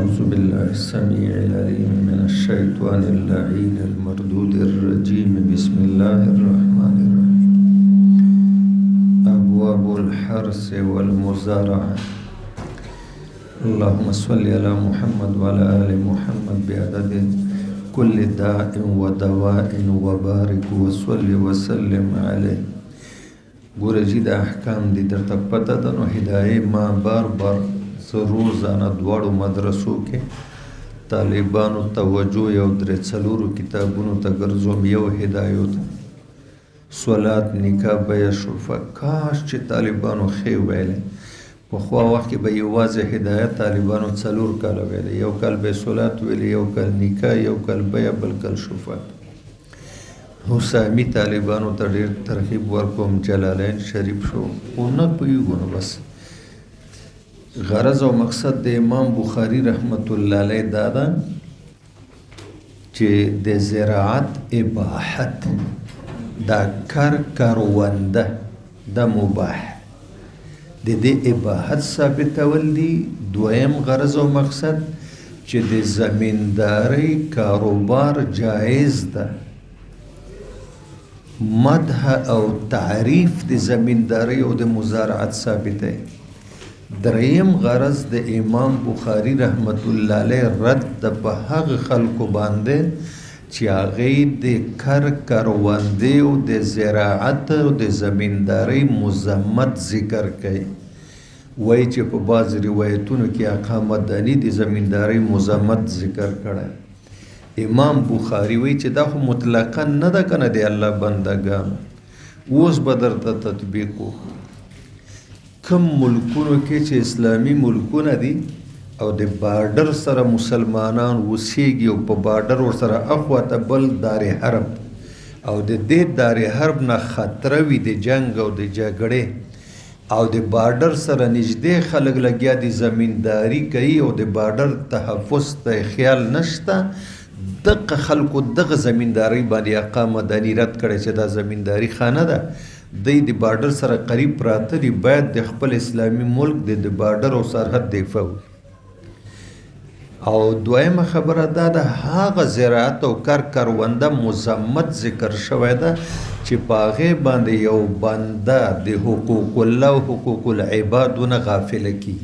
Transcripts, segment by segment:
أعوذ بالله السميع العليم من الشيطان اللعين المردود الرجيم بسم الله الرحمن الرحيم أبواب الحرث والمزارعة اللهم صل على محمد وعلى آل محمد بعدد كل داء ودواء وبارك وصل وسلم عليه. ګوره جی د احکام دي درته پته ده نو هدایې ما بار بار زه روزانه دواړو مدرسو کې طالبانو توجه یو درې څلورو کتابونو ته ګرځوم. یو هدایو ته صلات نکاح بیه شرفه کاش چې طالبانو ښې ویلی. پخوا وخت کې به یوازې هدایت طالبانو 4 کاله ویلی، یو کال به صلات ویلی، یو کال نکاح، یو کال بیه، بل کال شرفه. حسامی طالبانو ته ډېر ترغیب ورکوم، جلالین شریف شو خو نه پوهېږو نو بس. غرض او مقصد د امام بخاري رحمت الله علیه دا ده چې د زراعت اباحت دا کرونده د مباح د دې اباحت ثابتول دي. دویم غرض او مقصد چې د زمینداری کاروبار جایز ده. مدح او تعریف د زمینداری او د مزارعت ثابته. دریم غرض د امام بخاري رحمت الله علیه رد په هغه خلکو باندې چې هغې د کروندې او د زراعت او د زمینداری مذمت ذکر کوي. وایي چې په بعض روایتونو کې آقا مدني د زمینداری مذمت ذکر کړی. امام بخاري وایي چې دا خو مطلقا نه ده که نه د الله بندګانو. اوس به درته تطبیق وکړو. کم ملکونو کې چې اسلامي ملکونه دي او د بارډر سره مسلمانان اوسیږي او په بارډر ورسره اخواته بل دار حرب او د دې دار حرب نه خطره وي د جنګ او د جګړې او د بارډر سره نږدې خلک لګیا دي زمینداری کوي او د بارډر تحفظ ته خیال نشته، دغه خلکو دغه زمینداری باندې آقا مدني رد کړی چې دا زمینداری خانه ده. دی د بارډر سره قریب پراته دي، باید د خپل اسلامي ملک د بارډر او سرحد دفاع وکړي. او دویمه خبره دا ده هغه زراعت او کرونده مذمت ذکر شوی ده چې په هغې باندې یو بنده د حقوق الله او حقوق العبادونه غافله کي.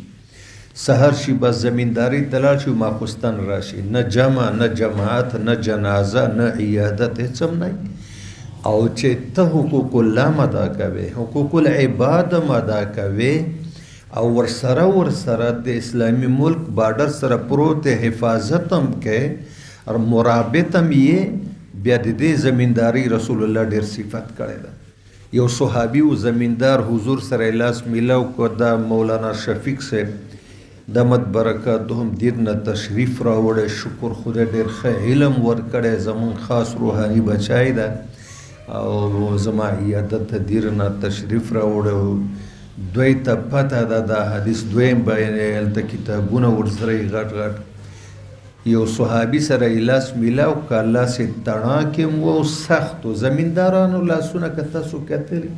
سحر شي بس زمینداری ته لاړ شي، ماخوستن راشي، نه جمع نه جماعت نه جنازه نه عیادت هېڅ هم نه. او چې ته حقوق الله مدا کوې، حقوق العباد مدا کوې او ورسره د اسلامي ملک بارډر سره پروت حفاظت هم کوې او مرابط هم یې، بیا د دې زمینداری رسول الله ډېر صفت کړی ده. یو صحابي و زمیندار حضور سره لاس میلاو کو، دا مولانا شفیق صاحب دمت برکات هم دیر نه تشریف راوړی. شکر خدای ډېر ښه علم ورکړی، زمون خاص روحاني بچای ده او زما عیادت ته دیر نه تشریف راوړی. دوی ته پته ده دا حدیث دویم بیانوي، هلته کتابونه ورسره یې غټ غټ. یو صحابي سره یې لاس میلاو که، لاس یې تڼاکې هم و او سخت و. زمیندارانو لاسونه که تاسو کتلي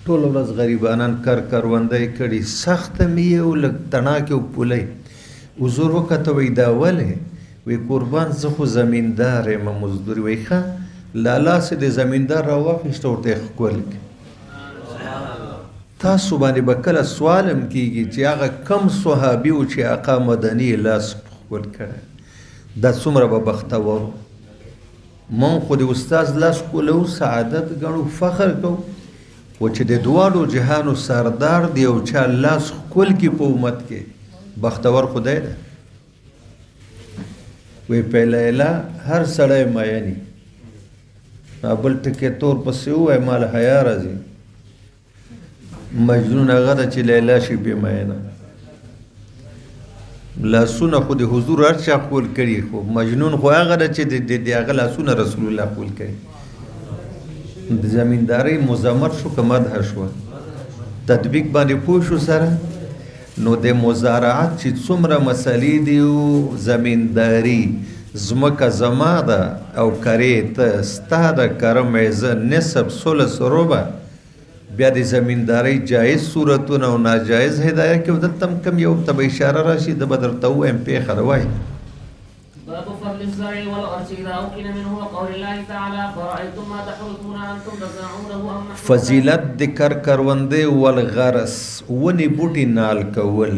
ټوله ورځ غریبانان کرونده یې کړي، سخته مې یې او لږ تڼاکې او پولی. حضور وکته وایي دا ولې؟ وایي قربان زه خو زمیندار یم مزدوري. وایي ښه لاس د زمیندار راواخېسته ورته یې ښکل کړي. تاسو باندې به کله سوال هم کېږي چې هغه کم صحابي و چې آقا مدني یې لاس ښکل کړی، دا څومره به بختور و. مونږ خو د استاذ لاس ښکلو سعادت ګڼو، فخر کوو، و چې د دواړو جهانو سردار دی او چا لاس ښکل کړي په امت کې، بختور خدای ده. وایي پیلیله هر سړی میني، بل ټکې تور پسې ووایي مال حیا راځي. مجنون هغه ده چې لیلا شي بې مینه. لاسونه خو د حضور هر چا ښکل کړي، خو مجنون خو هغه ده چې د هغه لاسونه رسول الله ښکل کړي. د زمینداری مذمت شو که مدح شوه، تطبیق باندې پوه شو سره. نو د مزارعت چې څومره مسلې دي او زمینداری، ځمکه زما ده او کرې ته ستا ده، کرم یې زه نصب ثلث ربع بیا د زمینداری جایز صورتونه او ناجایز هدایه کې دلته هم کم یو ته به اشاره راشي د به درته ووایم پېښه روایي باب فضل الزرع والغرس إذا أمكن منه وقول الله تعالى فرأيتم ما تحرثون أنتم تزرعونه أم نحن فضیلت د کرکرونده والغرس ونی بوټي نال کول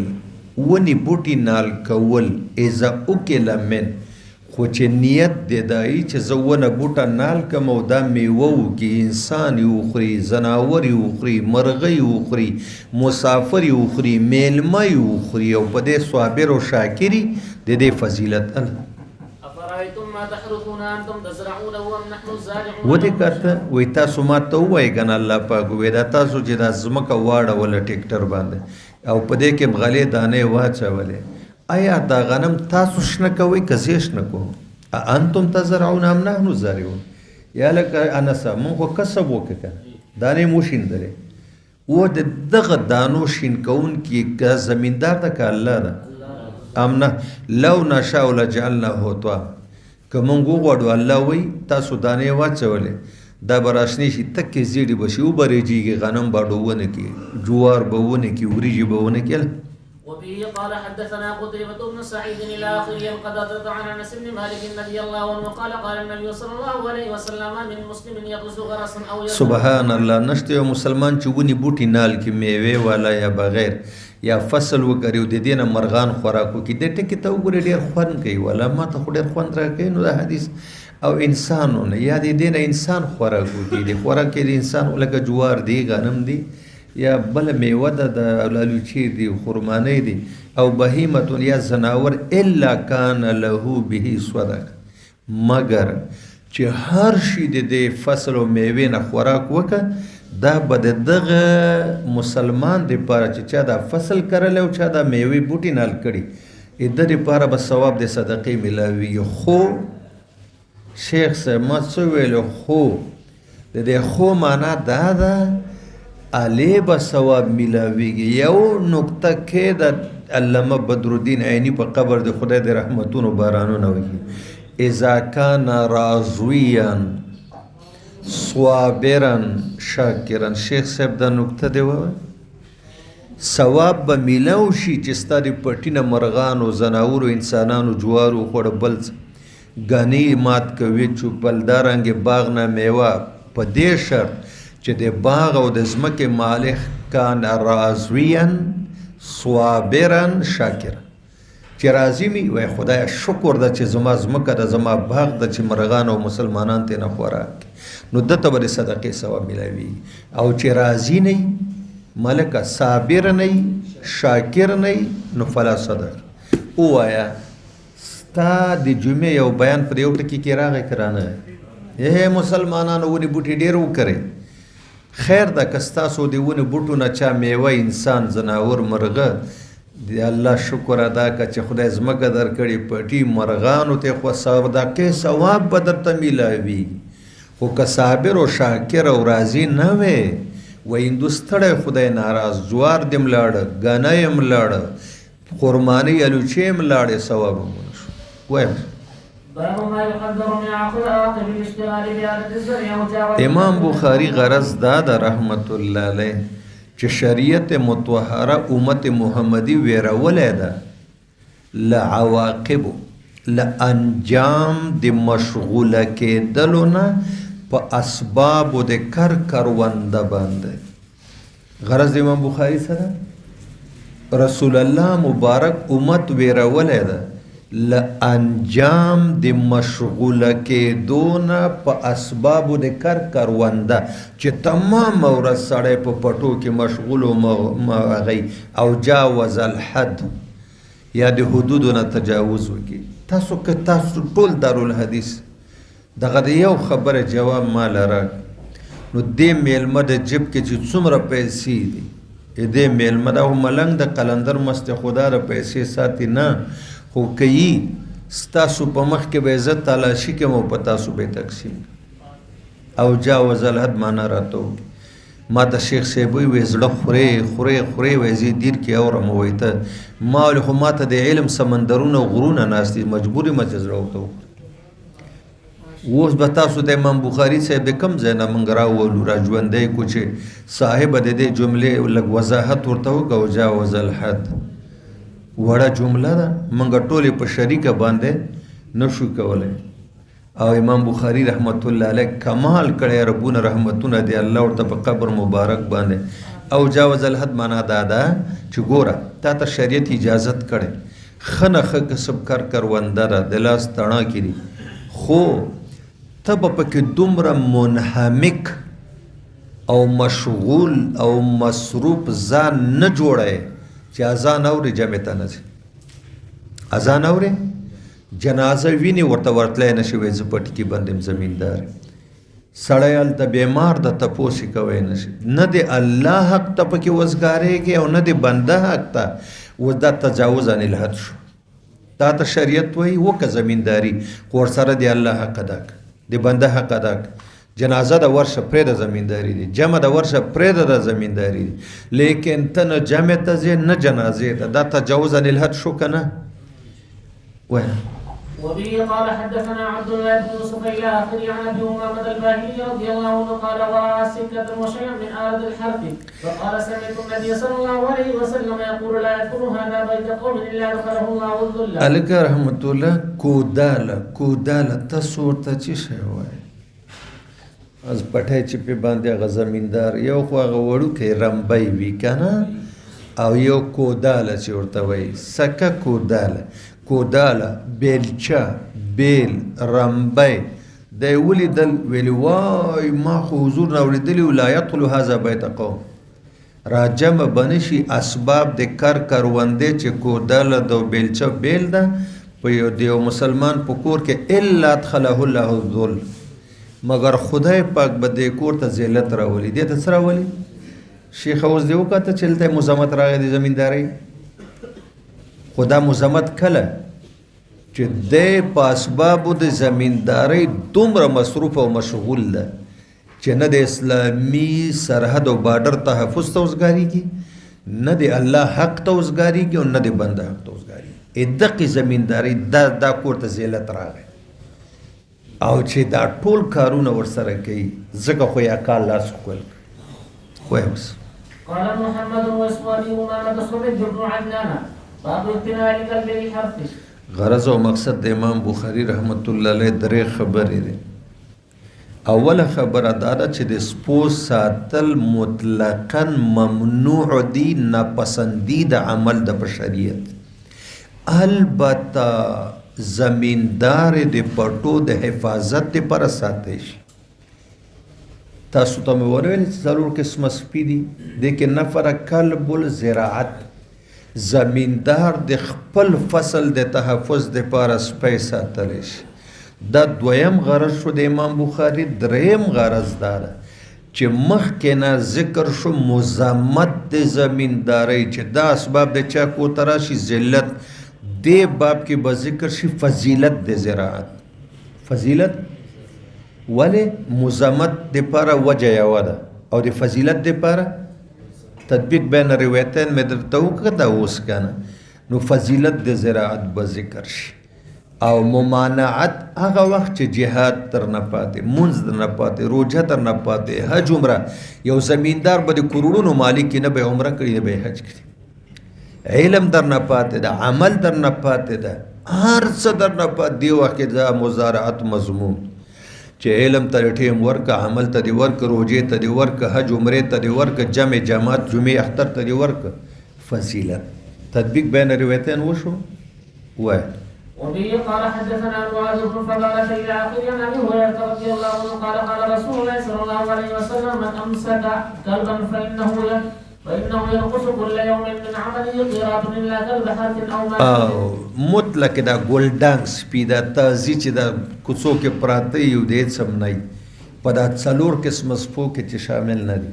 ونی بوټي نال کول اذا اکل من خو چې نیت دی دای چې زه ونه بوټه نال کم او دا میوه وکړي انسان یې وخوري ځناور یې وخوري مرغه یې وخوري مسافر یې وخوري میلمه یې وخوري او په دې صابر او شاکري د دې فضیلت أفرأيتم ما تحرثون أنتم تزرعونه أم نحن الزارعون ودې کاته وایي تاسو ما ته ووایي که نه الله پاک ووایي دا تاسو چې دا ځمکه واړوله ټیکټر باندې او په دې کې غلې دانې واچولې آیا دا غنم تاسو شنه کوئ که زه شنه کوم انتم تزرعون ام نحن زارعون یا لکه انسه مونږ خو کسب وکړه کنه دانې مو شیندلې و د دغه دانو شین کوونکي که زمیندار ده که الله ده ام نه لو نشاء لجعلناه طوا که مونږ وغواړو الله وایي تاسو دانې واچولې دا به راشنې شي تکې زیړې به شي وبرېږي غنم به ونه کړي جوار به ونه کړي وریجې به ونه کړي وبه قال حدثنا قتيبة بن سعيد إلى آخره قد عن أنس بن مالك رضي الله عنه قال قال النبي صلى الله عليه وسلم من مسلم يغرس غرسا أو سبحان الله نشته یو مسلمان چې ونی بوټي نال کې میوه والا یا بغیر یا فصل وکړي او د دې نه مرغان خوراک وکړي د ټکي ته وګوري ډېر خوند کوي ولا ما ته خو ډېر خوند راکوي نو دا حدیث او انسانونه یا د دې نه انسان خوراک وکړي د خوراک کې د انسان لکه جوار دی غنم دی یا بل میوه ده د لالوچي دي خرمانۍ دي او بهیمه یا زناور الا کان له به صدق مگر چې هر شي د فصل او میوې نه خوراک وکړه دا به د دغه مسلمان دپاره چې چا دا فصل کرلی او چا دا میوې بوټي نال کړي د دپاره به ثواب د صدقې میلاویږي خو شیخ صاحب ما څه ویلو خو د دې خو معنا دا ده علی به ثواب میلاویږي یو نقطه کې د علامه بدرالدین عینی په قبر د خدای د رحمتونو بارانونه وکړي اذا کان راضویا صابرا شاکرا شیخ صاحب دا نقطه دی ووایه ثواب به میلاو شي چې ستا د پټي نه مرغانو زناورو انسانانو جوارو خوړه بل ګنې مات کوي چوپل دارنګې باغ نه میوه په دې شرط چې د باغ او د ځمکې مالک کان راضویا صابرا شاکرا چې راضي مي وای خدای شکر ده چې زما ځمکه ده زما باغ ده چې مرغان او مسلمانان ته نه خوراک نو دته به د صدقې ثواب میلاوي او چې راضي نه ملکه صابر نه شاکر نه نو فلا صدق ووایا ستا د جمعې یو بیان پر یو ټکي کې راغی کرانه اے مسلمانانو ونې بوټي ډېر وکرئ خیر ده که ستاسو د ونې بوټو نه چا میوه انسان زناور مرغه د الله شکر ادا که چې خدای ځمکه درکړي پټي مرغانو ته خو صدقې ثواب به درته میلاوي خو که صابر او شاکر او راضي نه وې و هندوستړی خدای ناراض جوار دې ملاړه ګنی یې ملاړه خرمانۍ الوچې یې ملاړې ثواب هم ونه شو وایم امام بخاری غرض دا د رحمت الله علیه چې شریعت مطهره امت محمدی ویرولی ده لعواقب لانجام د مشغوله کېدلو نه په اسبابو د کرونده باندې غرض د امام بخاری سره رسول الله مبارک امت ویرولی ده لانجام د مشغوله کېدو نه په اسبابو د کرونده چې تمام ورځ سړی په پټو کې مشغول ومغی او جاوز الحد یا د حدودو نه تجاوز وکړي تاسو که تاسو ټول دارالحدیث دغه د یو خبره جواب مال راک نو دې میلمه د جب کې چې څومره پیسې دي دې میلمه دا ملنګ د قلندر مست خداره پیسې ساتي نه خو کوي ستاسو په مخ کې به عزت تلاشي کې مو په تاسو به تقسیم او جاوز الحد معنا راته ما د شیخ صاحب وی زړه خوري وی زی دیر کې اورم وای ته ما له خو ماته د علم سمندرونه غرونه ناشتي مجبوري مته زړه وته اوس به تاسو د امام بخاري صاحب د کم ځای نه موږ راولو را ژوندی کو چې صاحب د دې جملې لږ وضاحت ورته وکړو جاوز الحد وړه جمله ده موږ ټولې په شریکه باندې نشو کولی او امام بخاري رحمت الله علیه کمال کړی ربونه رحمتونه دی الله ورته په قبر مبارک باندې او جاوز الحد معنا دا ده چې ګوره تا ته شریعت اجازت کړی ښه نه ښه کسب کرونده ده د لاس تڼا کړي خو ته به پکې دومره منهمک او مشغول او مصروف ځان نه جوړی چې اذان اورې جمع ته نه ځي اذان اورې جنازه ویني ورته ورتلی نه شي وایي زه په ټکي بندیم زمیندار سړی هلته بیمار ده تپوس یې کوی نه شي نه د الله حق ته پکې وزګارېږي او نه د بنده حق ته اوس دا تجاوز عن الحد شو تا ته شریعت وایي وکړه زمینداري خو ورسره د الله حق ادا کړه د بنده حق ادا کړه جنازه د ورشه پرېږده زمینداري دي جمع د ورشه پرېږده د زمینداري دي لیکن ته نه جمع ته ځې نه جنازې ته دا تجاوز عن الحد شو که نه وایه وبه قال حدثنا عبد الله بن يوسف الى اخره عن ابي امامه الباهلي رضي الله عنه قال وراى سكه وشيئا من ارض الحرب فقال سمعت النبي صلى الله عليه وسلم يقول لا يدخل هذا بيت قوم الا دخله الله الذل. الک رحمت الله کوداله تاسو ورته څه شی وایي از پټی چې پې باندې هغه زمیندار یو خو هغه وړوکی رمبی وي که نه او یو کوداله چې ورته وایي سکه کوداله بیلچه بیل رمبی دی ولیدل ویلي وای ما خو حضور نه اورېدلي لا یدخلو هذا بیت قوم راجمع به نه شي اسباب د کروندې چې کوداله ده او بیلچه بیل ده په د یو مسلمان په کور کې الا ادخله الله الذل مگر خدای پاک به دې کور ته ذلت راولي دې ته څه راولي شیخ اوس دې وکاته چې هلته مزمت راغی د زمیندارۍ خو دا مزمت کله چې دی په اسبابو د زمیندارۍ دومره مصروف او مشغول ده چې نه د اسلامي سرحد او بارډر تحفظ ته وزګارېږي نه د الله حق ته وزګارېږي او نه د بنده حق ته وزګارېږي دقې زمیندارۍ دا کور ته ذلت راغی او چې دا ټول کارونه ورسره کوي ځکه خو یې کال لاس ښکل وایه اوس قال محمد واسماعیل امامه صبح بن عدنان باب امتناع الكلب للحرث. غرض او مقصد د امام بخاري رحمت الله علیه درې خبرې دي اوله خبره دا ده چې د سپو ساتل مطلقا ممنوع دي ناپسندیده عمل د په شریعت البته زمیندار د پټو د حفاظت لپاره ساتي شي تاسو ته مې وویل چې څلور قسمه سپي دي دې کې نفر کلب الزراعت زمیندار د خپل فصل د تحفظ لپاره سپی ساتلی شي دا دویم غرض شو د امام بخاري دریم غرض دا ده چې مخکې نه ذکر شو مزمت د زمیندارۍ چې دا اسباب د چا کوته راشي ذلت دې باب کې به ذکر شي فضیلت د زراعت فضیلت ولې مزمت دپاره وجه یوه ده او د فضیلت دپاره تطبیق بین روایتین مې درته وکړه دا اوس که نه نو فضیلت د زراعت به ذکر شي او ممانعت هغه وخت چې جهاد تر نه پاتې منځ در نه پاتې روژه تر نه پاتې حج عمره یو زمیندار به د کروڑونو مالک نه به عمره کړي نه به حج کړي علم در نه پاتې ده عمل در نه پاتې ده هر څه در نه پاتې دی وخت کې دا مزارعت مضمون چې علم ته ټیم ورکه عمل ته دی ورکه روژې ته دی ورکه حج عمرې ته دی ورکه جمع جماعت جمعې اختر ته دی ورکه فضیلت تطبیق بین روایتین وشو وایه وبه قال حدثنا معاذ بن فضالة الى اخره عن ابي هريره رضي الله عنه قال قال رسول الله صلى الله عليه وسلم من امسك كلبا فانه ينقص كل يوم من عمله قيراط الا كلب حرث او ماء مطلق دا ګولډنګ سپي دا تازي چې دا کوڅو کې پراته یو دې سم نه په دا څلور قسم سپو کې چې شامل نه دي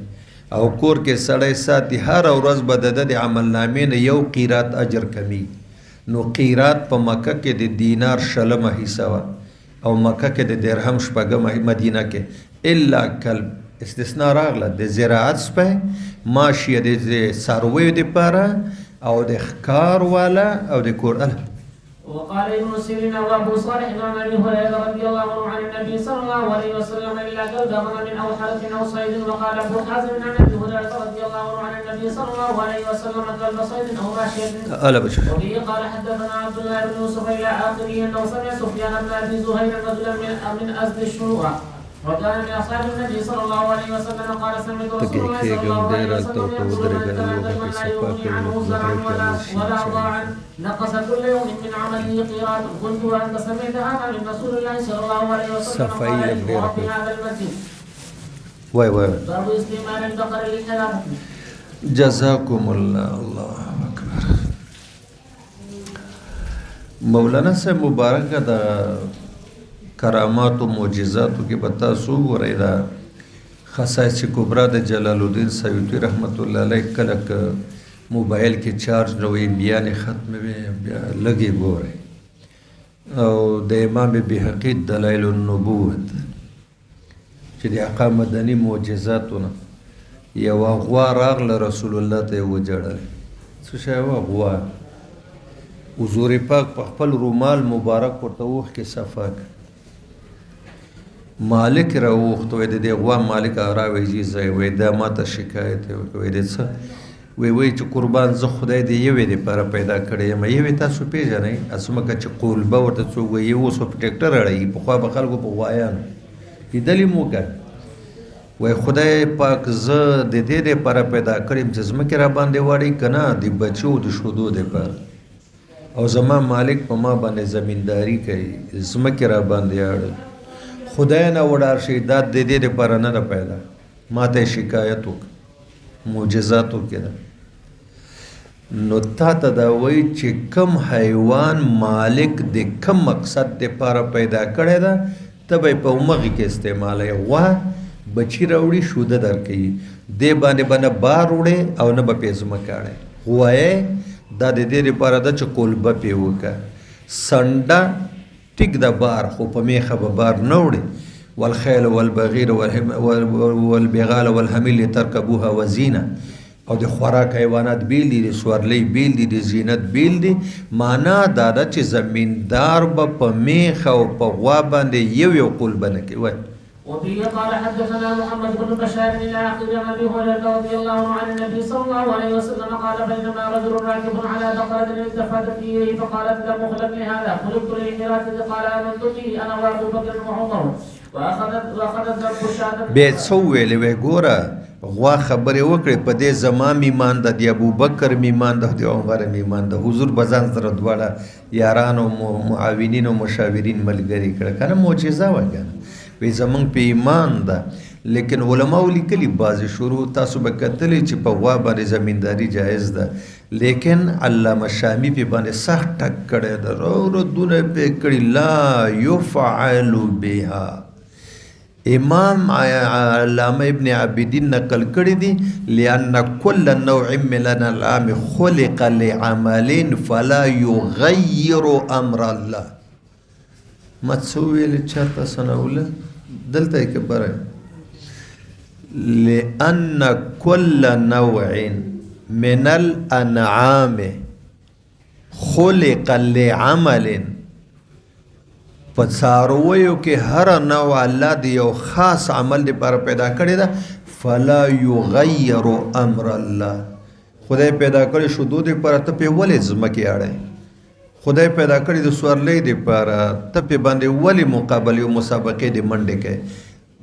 او کور کې سړی ساتي هر ورځ به د عمل نامې نه یو قیرات اجر کمی نو قیرات په مکه کې د دینار شلمه حصه وه او مکه کې د درهم شپږمه مدینه کې الا کلب استثناء راغله د زراعت سپی ماشیه د څارویو دپاره او د ښکار والا او د کور وقال ابن سيرين وابو صالح عن ابي هريره رضي الله عنه عن النبي صلى الله عليه وسلم الا قلب غنم او حرث او صيد. وقال ابو حازم عن ابي هريره رضي الله عنه عن النبي صلى الله عليه وسلم قلب صيد او ماشيه. وبه قال حدثنا عبد الله بن يوسف الى اخره انه سمع سفيان بن ابي زهير رجلا من ازد الشروع وكان من اصحاب النبي صلى الله عليه وسلم قال سمعت رسول الله صلى الله عليه وسلم يقول من كان قلبا لا يغني عنه زرعا ولا ضاعا نقص كل يوم من عمله قيراط. قلت وانت سمعت هذا من رسول الله صلى الله عليه وسلم قال في هذا المسجد باب استعمال البقر للحلاله. جزاكم الله. الله اکبر. مولانا صاحب مبارک دا کرامات و معجزاتو کې بتا سو ورایدا خصائص کبرا د جلال الدین سیوطی رحمت الله علیه کله موبایل کې چارج نوې بیان ختم وي بیا لګي ګوره او د امام بهقی دلائل النبوت چې د آقا مدني معجزاتونه یو غوا راغله رسول الله ته وجړل څه شی غوا حضور پاک په خپل رومال مبارک ورته وخ کې صفاک مالک را وخت وې د غوا مالک راوي جی زې وې د ماته شکایت وې د څه وې چې قربان زه خدای دې یوې دې پر پیدا کړې یم یوې تاسو پیژنئ اسمه چې قولبه ورته څو وې یو سو پټیکټر اړای په خوا به خلکو په غوایان دلی موګه وې خدای پاک زه د دې پر پیدا کړم چې زمکه را باندې واړی کنه د بچو د شودو دې پر او زما مالک په ما باندې زمینداری کوي زمکه را باندې اړ خدای نه وډار شي دا د دې لپاره نه پیدا ماته شکایت وک معجزاتو کړه نو تا ته دا وای چې کم حیوان مالک د کم مقصد لپاره پیدا کړی دا تبه په مغه کې استعمالي وا بچی راوړي شوده درکې دې باندې بار وړي او نه به پیسې مکاړي وای دا د دې لپاره د چکولبه پیوکا سنډا ټیک د بار خو په میخه به بار نه وړي والخيل والبغير والبغال والحمير لتركبوها وزينه او د خوراک حیوانات بیل دي سوارلې بیل دي د زینت بیل دي معنا دا چې زمیندار به په میخه او په غوا باندې یو قلبه نه کوي. وفيه قال حدثنا محمد بن بشار الى اخر عن ابي هريره رضي الله عنه عن النبي صلى الله عليه وسلم قال بينما رجل راكب على بقره التفت اليه فقالت له مخلق لهذا خلقت للحراث قال امنت به انا وابو بكر وعمر واخذت ذنب الشاة به څو ویلې وې ګوره غوا خبرې وکړې په دې زما میمان د ابو بکر میمان د عمر میمان د حضور بزان سره دواړه یارانو معاونین او مشاورین ملګری کړه کنه معجزه وګڼه وی زمونږ په ایمان ده لیکن علماء لیکلي بعضې شروع تاسو به کتلی چې په غوا باندې زمینداری جایز ده لیکن علامه شامی په باندې سخت ټک کړی ده ردونه پې کړي لا یفعل بها. امام علامه ابن عابدین نقل کړی دي لأن كل نوع من الانعام خلق لعمل فلا يغير امر الله. ما څه ویل چاته سنوله دلته کې بره لأن كل نوع من الانعام خلق لعمل په څارویو کې هر نوع الله دی یو خاص عمل لپاره پیدا کړی ده فلا یغیر امر الله. خدای پیدا کړی شودو لپاره ته په ولې ځمکې اړې خدای پیدا کړی د سوارلې لپاره ته په باندې ولې مقابله او مسابقه دې منډه کوي.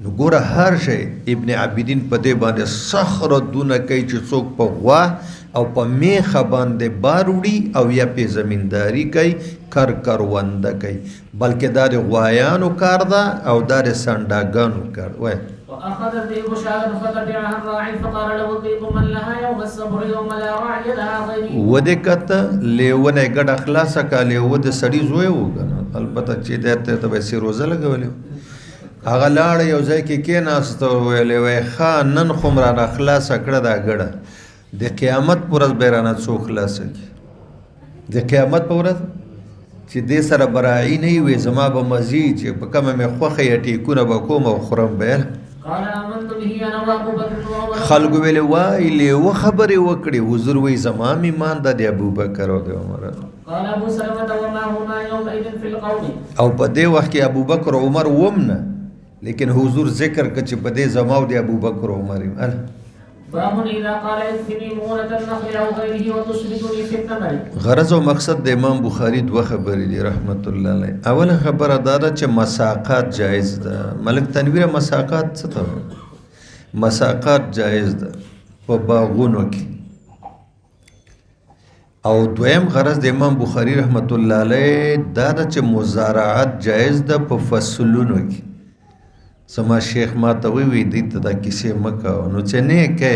نو ګوره هر شی ابن عابدین په دې باندې سخر دونه کوي چې څوک په غوا او په میخه باندې بار وړي او یا په زمینداری کوي کرونده کوي بلکې دا د غوایانو کار ده او دا د سانډاګانو کار وای. واخذ الذئب شاة فتبعها الراعي فقال له الذئب من لها يوم الصبر يوم لا راعي لها غيري. وده کته لیونه ګډ اخلاص کا لیو د سړی زوی وګنه البته چې دته ته به سی روزه لګولې هغه لاړ یو ځای کې کېناسته ویلې وای خان نن خمران اخلاص کړه دا ګډه د قیامت پر ورځ بیرانه څو خلاص کی د قیامت پر ورځ چې دې سره برای نه وي زما به مزي چې په کومه مې خوخه یټی کونه به کوم او خرم به قال آمنت به انا وابو بکر وعمر. خلق ویلې وای له و خبرې وکړي حضور وای زما ایمان د ابو بکر او د عمر قال ابو سلمة وما هما يومئذ في القوم. او په دې وخت کې ابو بکر عمر ومنه لیکن حضور ذکر کړ چې په دې زماو دی ابو بکر عمر باب اذا قال اكفني مؤونة النخل او غيره وتشركني في الثمر. غرض او مقصد د امام بخاری دوه خبرې دي رحمت الله علیه. اوله خبره دا ده چې مساقات جایز ده. ملک تنویر مساقات څه ته مساقات جایز ده په باغونو کې. او دویم غرض د امام بخاری رحمت الله علیه دا ده چې مزارعت جایز ده په فصلونو کې. سما شیخ ما ته وی دی ته دا کیسه مکه نو چې نه کې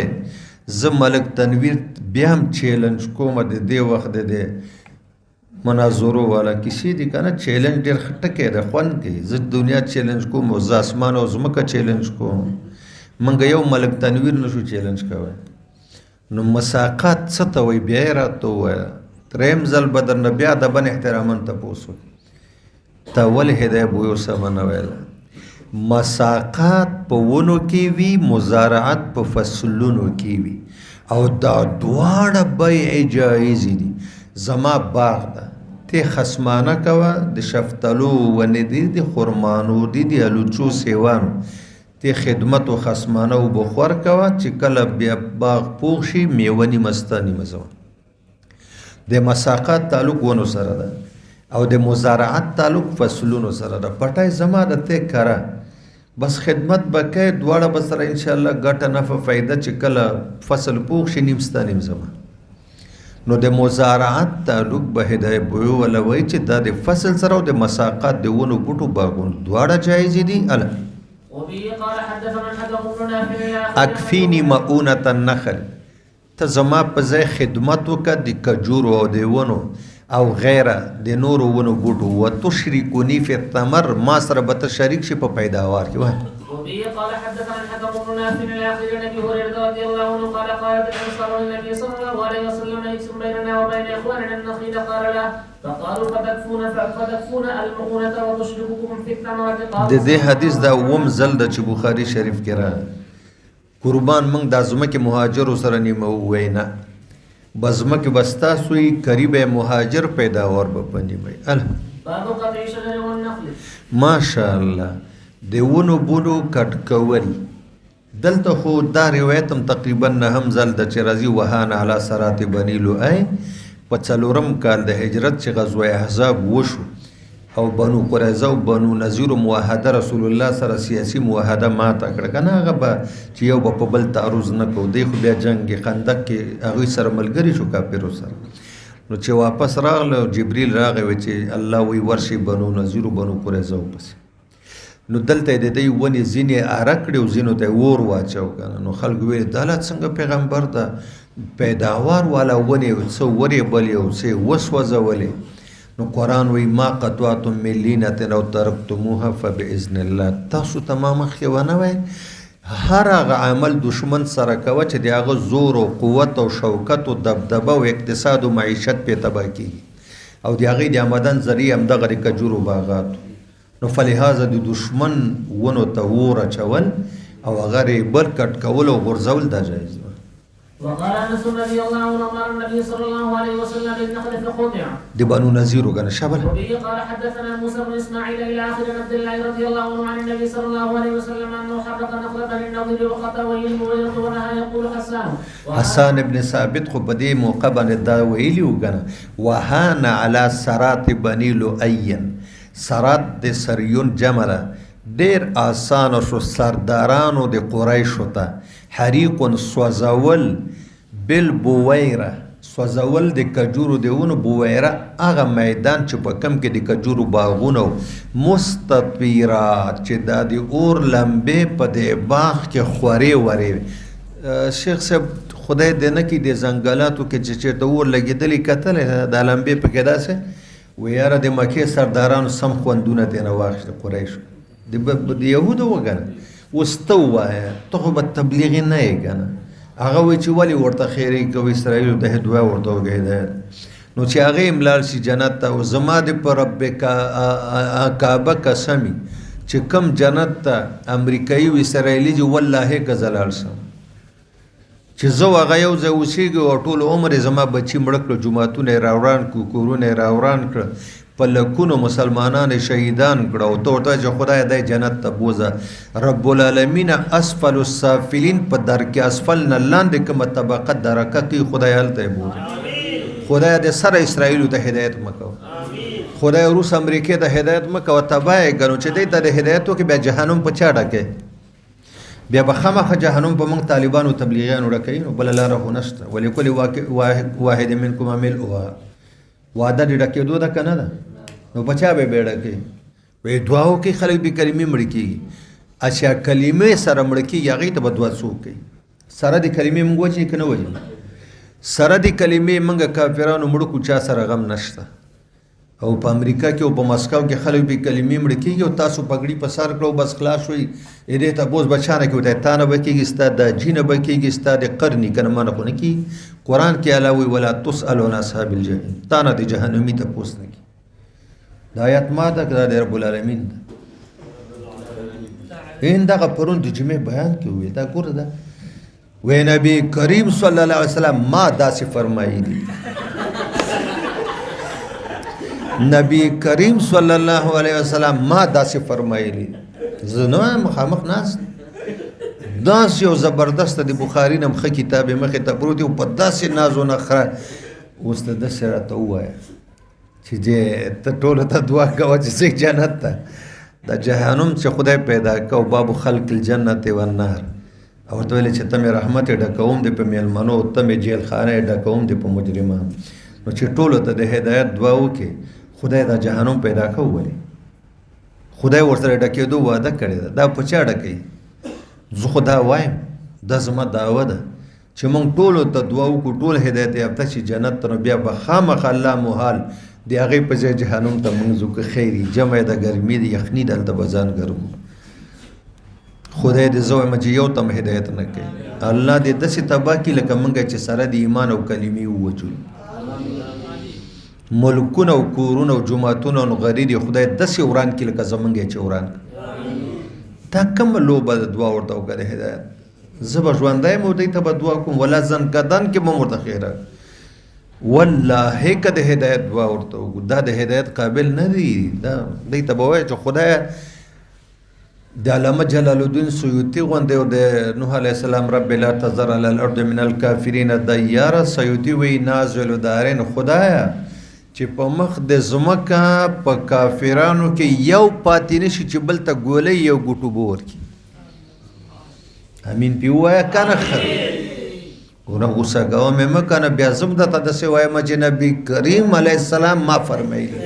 ز ملک تنویر بیا هم چیلنج کوم د دې وخت د مناظرو والا کیسه دي کنه چیلنج ډیر خټکه ده خوان کې ز دنیا چیلنج کوم او ز اسمان او زمکه چیلنج کوم منګ یو ملک تنویر نشو چیلنج کوي. نو مساقات څه ته وی بیا راته وای تریم ځل بدر نه بیا د بن احترامن ته پوسو تا ول هدايه بو سمنه ویل مساقات په ونو کې وی مزارعت په فصلونو کې وی او دا دواړه بیع جایز دي. زما باغ ده ته خصمانه کوه د شفتلو ونې دي د خرمانو دي د الوچو سیوانو ته خدمت او خصمانه او بخور کوه چې کله بیا باغ پوښ شي میونی مستانی مزو. د مساقات تعلق ونو سره ده او د مزارعت تعلق فصلونو سره ده. پټای زما د ته کرا بس خدمت بکې دواړه بسره ان شاء الله ګټه نفع فائدہ چې کله فصل پوښ شي نیمستانیم زما. نو د مزارعت تعلق به هدايه بو ولا وای چې دا د فصل سره او د مساقات د ونو بوټو باغونو دواړه جایز دي. الا اکفینی مؤونة النخل ته زما په ځای خدمت وکړه د کجورو او د ونو او غیره د نورو ونو بوټو و تشرکونی فی الثمر ما سره به ته شریک شي په پیداوار کې. وبه قال حدثنا الحكم بن نافع الاخر عن ابي هريره رضي الله عنه قال قالت الانصار للنبي صلى الله عليه وسلم يقسم بيننا وبين اخواننا النخيل قال لا فقالوا فتكفون المؤونة وتشرككم في الثمرات. د دې حدیث دا وم زل د چې بخاری شریف کې را قربان موږ د ازمکه مهاجر سره نیمه وینا بزمکه بستا سوی قریب مهاجر پیداوار به پنی مې باب قطع شجر والنخل. ماشاءالله دیونو بونو کټ کول دلته خو دا روایت هم تقریبا نه هم زل د چې رضی وهان علی سرات بنی لؤی په څلورم کال د هجرت چې غزوه احزاب وشو او بنو قریظه او بنو نذیر موحده رسول الله سره سیاسي موحده ماته کړ کنه هغه چې یو په بل تعرض نه کو دی خو بیا جنگ خندق کې هغه سره ملګری شو کافرو سره. نو چې واپس راغله جبريل راغی چې الله وی ورشي بنو نذیر بنو قریظه وپس. نو دلته د دې ونی زینې ارکړو زینو ته ور واچو کنه. نو خلک ویل دلته څنګه پیغمبر ته پیداوار والا ونی څو وری بل یو څه وسوځولې. نو قرآن وی ما قطعتم من لینة او ترکتموها فباذن الله. تاسو تمام خیونه وای هر هغه عمل دشمن سره کوي چې دغه زور او قوت او شوکت او دبدبه او اقتصاد او معیشت په تبا کیږي او دغه د آمدن ذریعہ هم دغه کجورو باغات. نو فلهذا د دشمن ونو ته ور چول او غری بل کټ کول او غرزول دا جایز. وقال انس رضي الله عنه قال النبي صلى الله عليه وسلم بالنخل فقطع. دي بنو نذير وكان شبل. وبه قال حدثنا موسى بن اسماعيل الى اخر عبد الله رضي الله عنه عن النبي صلى الله عليه وسلم انه حرق نخله بني النضير وخطا ويلم ونهى يقول حسان ابن ثابت خو بدي موقع باندې دا ویلی وکنه وهان على سرات بني لؤي. سرات د سریون جمله ډیر آسان شو سردارانو د قریشو ته حریق سوزول بالبویره سوزول د کجورو دیونو بویره هغه میدان چې په کم کې د کجورو باغونو مستطیرات چې د اور لمبه په د باغ کې خوري وری. شیخ صاحب خدای دې نه کې د زنګلاتو کې چې چیرته اور لګیدلې کتل د لمبه په کې داسه ویاره د مکه سردارانو سم خوندونه دې نه واخښ قریش د يهودو وګنه واستوى تخو بالتبلیغ نه یې کنه هغه وی چې ولی ورته خیری کوي اسرائیل د هدوا ورته وګیدا نو چې هغه املال شي جنت ته او زما د پر رب کعبه قسمی چې کم جنت ته امریکایي و اسرائیلی جو والله کزلال سم چې زه هغه یو ځای اوسېږي او ټول عمر زما بچي مړه کړه، جوماتونه یې راوران کړو، کورونه یې راوران کړه، په لکونو مسلمانان شهیدان کړه او ته ورته چې خدای دی جنت ته بوځه. رب العالمین اسفل السافلین په درک اسفل نه لاندې کومه طبقه درکه کوي، خدای هلته یې بوځه. خدای د سره اسرائیلو ته هدایت مکو، خدای روس امریکې ته هدایت مکو، تباه یې ګڼو چې دی ته د هدایت وکړي بیا جهنم په چا ډکې، بیا به خامخا جهنم په موږ طالبانو تبلیغیانو ډکوي. نو بله لاره خو نشته. ولکل واحد منکم ملؤها، وعده دې ډکېدو ده که نه ده؟ نو په چا به یې ډکوي؟ وایي دعا وکړي خلک بې کلمې مړه کېږي. اچھا کلمې سره مړه کېږي هغې ته به دعا څوک کوي؟ سره د کلمې موږ وجني که نه وجني؟ سره د کلمې موږ کافرانو مړه کړو، چا سره غم نشته. او په امریکا کې او په مسکو کې خلک بې کلمې مړه کېږي او تاسو پګړي په سر کړو بس خلاص شوئ. دې ته بوز بچانه کې وتی تا نه به کېږي، ستا د جي نه به کېږي، ستا د قرني که نه منه خو نه کېږي. قرآن کې الله وایي ولا تسأل عن اصحاب الجحیم، تا نه د جهنمي تپوس نه کېږي. دا آیات ما ده که دا د رب العالمین ده؟ این دغه پرون د جمعې بیان کې وویل، دا ګوره ده وی نبی کریم صلی الله علیه وسلم ما داسې فرمایي. نبی کریم صلی الله علیه وسلم ما داسې فرمایلی. زه نه وایم مخامخ ناست داسې یو زبردست د بخاري نه ښه کتاب یې مخې ته پروت و په داسې ناز و نخره. اوس ته داسې راته ووایه چې ته ټولو ته دعا کوه چې ځئ جنت ته. د جهنم چې خدای پیدا کو باب خلق الجنت والنار، او ورته ویلې چې ته مې رحمت یې ډکوم دی په میلمنو، ته مې جیل خانه یې ډکوم دی په مجرمانو. نو چې ټولو ته د هدایت دعا وکړي، خدای دا جهنم پیدا کو ولې؟ خدای ورسره ډکېدو وعده کړې ده. دا په چا ډکوي؟ زه خو دا وایم دا زما دعوه ده چې موږ ټولو ته دعا وکړو، ټول هدایت یافته شي جنت ته. نو بیا به خامخا الله محال د هغې په ځای جهنم ته موږ ځو که خیر وي، جمع یې د ګرمي د یخني دلته به ځان ګرمو. خدای دې زه وایم چې یو ته م هدایت نه کوي. الله دې داسې تباه کړي لکه موږ چې سره د ایمان او کلمې ووجو. ملکونه او کورونه او جوماتونه او غري دي خدای داسې وران کړي لکه زمونږ یې چې وران کړي. دا کومه لوبه د دعا ورته وکړه د هدایت؟ زه به ژوندی یم او دوی ته به دعا کوم، ولا زنکدن کې به م ورته خیره والله که د هدایت دعا ورته وکړو. دا د هدایت قابل نه دي. دا دوی ته به وایي چې خدایه د علامه جلال الدین سیوطي غوندې او د نوح علیه السلام رب لا تذر علی الارض من الکافرین دیاره. سیوطي وایي نازل دارین، خدایه چې په مخ د ځمکه په کافرانو کې یو پاتې نشي چې بل ته ګولۍ یو ګوټو به ورکړي. امین پې ووایه که نه؟ ګوره غوسه کوه مې مه که نه، بیا زه هم درته داسې وایم چې نبي کریم علیه السلام ما فرمیلي.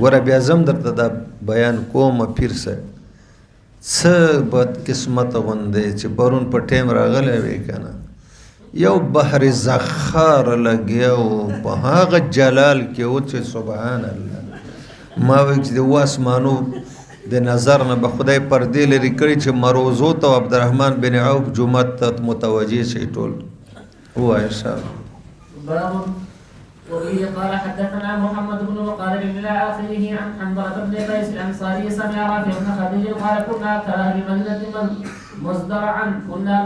ګوره بیا زه هم درته دا بیان کوم پیر صاحب څه بدقسمته غوندې چې پرون په ټیم راغلی وې که نه، یو بحر زخار لګیا په هغه جلال کې و چې سبحان الله. ما وایي چې د اوه اسمانو د نظر نه به خدای پردې لرې کړي چې مروزو ته عبدالرحمن بن عوف جومات ته متوجه شي ټول. ووایه باب وبه قال حدثنا محمد بن مقارب الى اخره عن حنظله بن قيس الانصاري سمع رافع بن خديج قال كنا كاهل المدينه مزدرعا كنا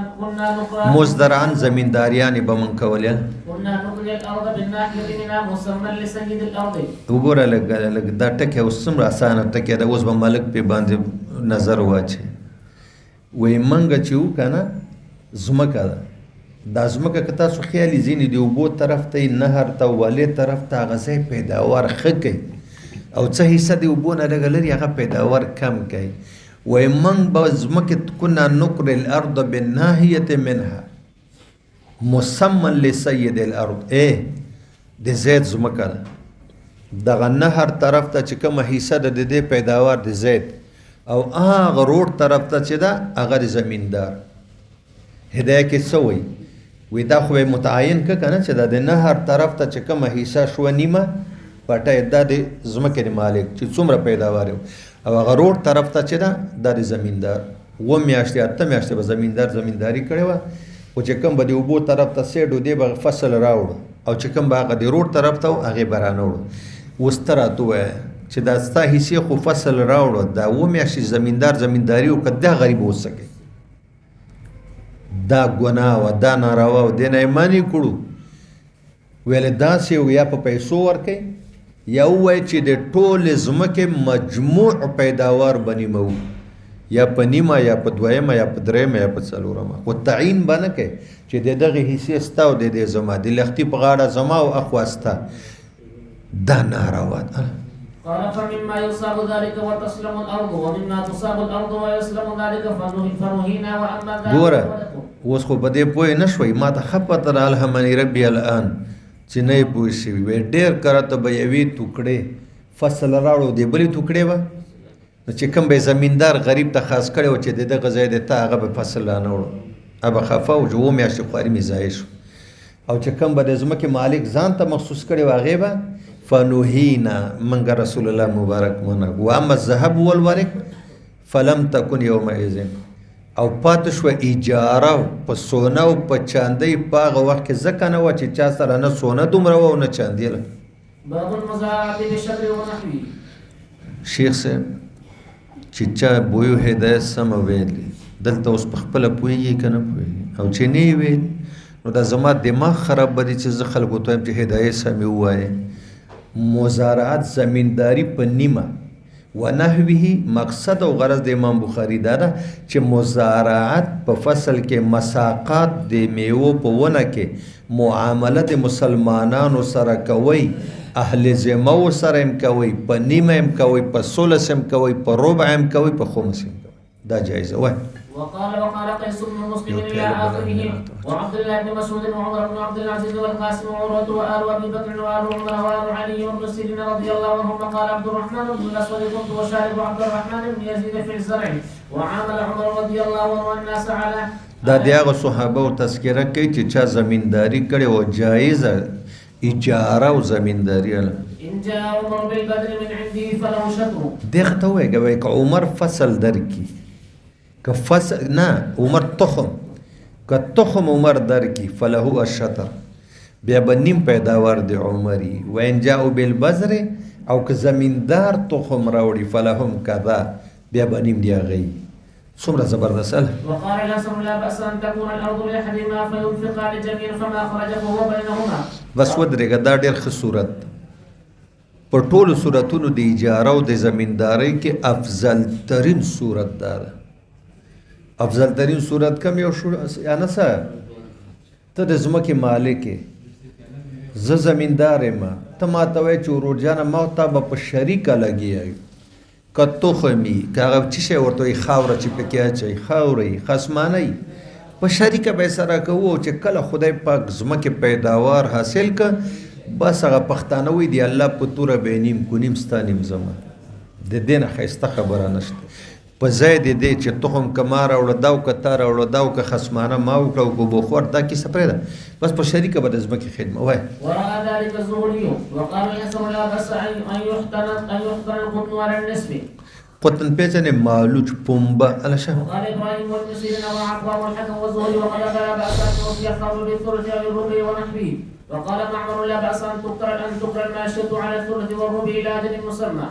نقرا مزدرعا زمینداریانې به من کولې. كنا نقري الارض بالناحيه منها مسمى لسيد الارض. وګوره لږ دا ټکی اوس څومره اسانه ټکی ده، اوس به ملک پې باندې نظر واچي. وایي منګه چې وو که نه ځمکه ده، دا ځمکه که تاسو خیالي ځینې د اوبو طرف ته نهر ته والې طرف ته هغه ځای پیداوار ښه کوي او څه حصه د اوبو نه لږه لري هغه پیداوار کم کوي. وایي موږ به ځمکې کنا نقر الارض بالناحیة منها مسمى لسید الارض. د زید ځمکه ده، دغه نهر طرف ته چې کومه حصه ده د دې پیداوار د زید، او هغه روډ طرف ته چې ده هغه د زمیندار. هدایه کې څه وایي؟ وی دا خو به متعین که که نه چې دا د نهر طرف ته چې کومه حصه شوه نیمه پټه دا د ځمکې د مالک چې څومره پیداوار یو، او هغه روډ طرف ته چې ده دا د زمیندار. 7 میاشتې 8 میاشتې به زمینداري کړې وه، خو چې کوم به د اوبو طرف ته سیډ و دی به فصل راوړو، او چې کوم به هغه د روډ طرف ته و هغې به رانوړو. اوس ته راته ووایه چې دا ستا حصې خو فصل راوړو، دا 7 میاشتې زمینداري وکړه، دا غریب اوس څه کوي؟ دا ګناه وه دا ناروا و دې نه یې منې کړو ویلې داسې یا په پیسو ورکوي یا ووایي چې د ټولې ځمکې مجموع پیداوار به نیمه یا په نیمه یا په دویمه یا په درېیمه یا په څلورمه خو تعین به نه کوي چې د دغې حصې ستا او د دې زما د لښتي په غاړه زما او اخوا ستا دا ناروا ده قال فمما يصاب ذلك وتسلم الارض ومما تصاب الارض ويسلم ذلك فنهينا واما ذلك ګوره اوس خو په دې پوه نه شوي ما ته ښه پته راغله منې ربي الان چې نه یې پوه شوي وی ډېر کرته به یوې توکړې فصل راوړو دې بلې توکړې به نو چې کوم به زمیندار غریب ته خاص کړی و چې د دغه ځای دی ته هغه به فصل رانه وړو هغه به خفه و چې 7 میاشتې خواري مې ضایع شو او چې کوم به د ځمکې مالک ځان ته مخصوص کړی و هغې به فنهینا منګه رسول الله مبارک منه واما الذهب والورق فلم تكن يومئذ او پاتې شوه اجاره په سونه او په چاندۍ په هغه وخت کې ځکه نه وه چې چا سره نه سونه دومره وه او نه چاندېله باب المزارعة بالشبر ونحوه شیخ صاحب چې چا بویو هدایت سمه ویلي دلته اوس په خپله پوهېږي که نه پوهېږي او چې نه یې ویلي نو دا زما دماغ خراب به دي چې زه خلکو ته وایم چې هدایت سمې ووایې مزارعت زمینداری په نیمه و نحوه مقصد او غرض د امام بخاری دا ده چې مزارعت په فصل کې مساقات د میوو په ونه کې معامله د مسلمانانو سره کوي اهل ذمه سره هم کوي په نیمه هم کوي په ثلث هم کوي په ربع هم کوي په خمس هم کوي دا جایزه وای وقال قيس بن مسلم الى اخره وعبد الله بن مسعود وعمر بن عبد العزيز والقاسم وعروه وآل ابي بكر وآل عمر وآل علي وابن سيرين رضي الله عنهم قال عبد الرحمن بن الاسود كنت وشارب عبد الرحمن بن يزيد في الزرع وعامل عمر رضي الله عنه الناس على دا د هغه صحابه او تذکره کوي چې چا زمینداری کړي او جایزه اجاره او زمینداری ان جاء عمر بالبدر من عنده فله شطر دغه ته وایي که عمر فصل درکي که فصل نه عمر تخم که تخم عمر درکي فله الشطر بیا به نیم پیداوار د عمري وان جاء بالبذر او که زمیندار تخم راوړي فلهم کذا بیا به نیم دی هغې څومره زبردست وقال الحسن لا بأس أن تكون الأرض لأحدهما فينفقا لجميع فما خرج فهو بينهما بس ودرېږه دا ډېر ښه صورت په ټولو صورتونو د اجاره او د زمیندارۍ کې افضل ترین صورت دا ده افضل ترین صورت کم یو یا نه څه ته د ځمکې مالک یې زه زمیندار یم ته ما ته وایې چې ورور جانه ما تا به په شریکه لګیا یو که تخمي که هغه څه شی ورته وایي خاوره چې پکې اچوي خاوره یي خصمانه یي په شریکه به یې سره کوو چې کله خدای پاک ځمکې پیداوار حاصل که بس هغه پښتانه وایي د الله په توره به یې نیم کو نیم ستا نیم زما د دې نه ښایسته خبره نشته په ځای د دې چې تخم که ما راوړه دا وکړه تا راوړه دا وکړه خصمانه ما وکړه او ګوبوخور دا کیسه پرېږده بس په شریکه به د ځمکې خدمه وایي ورأى ذلك الزهري وقال الحسن لا بأس أن يحتن القطن على النصف قطن پیژنې مالوچ پنبه الشه وقال إبراهيم وابن سيرين وعقبة والحكم والزهري وقال لا بأس أن يوصي الثور بالثلث أو الربع ونحوه وقال معمر لا بأس أن تكر الماشية على الثلث والربع إلى أجل مسمى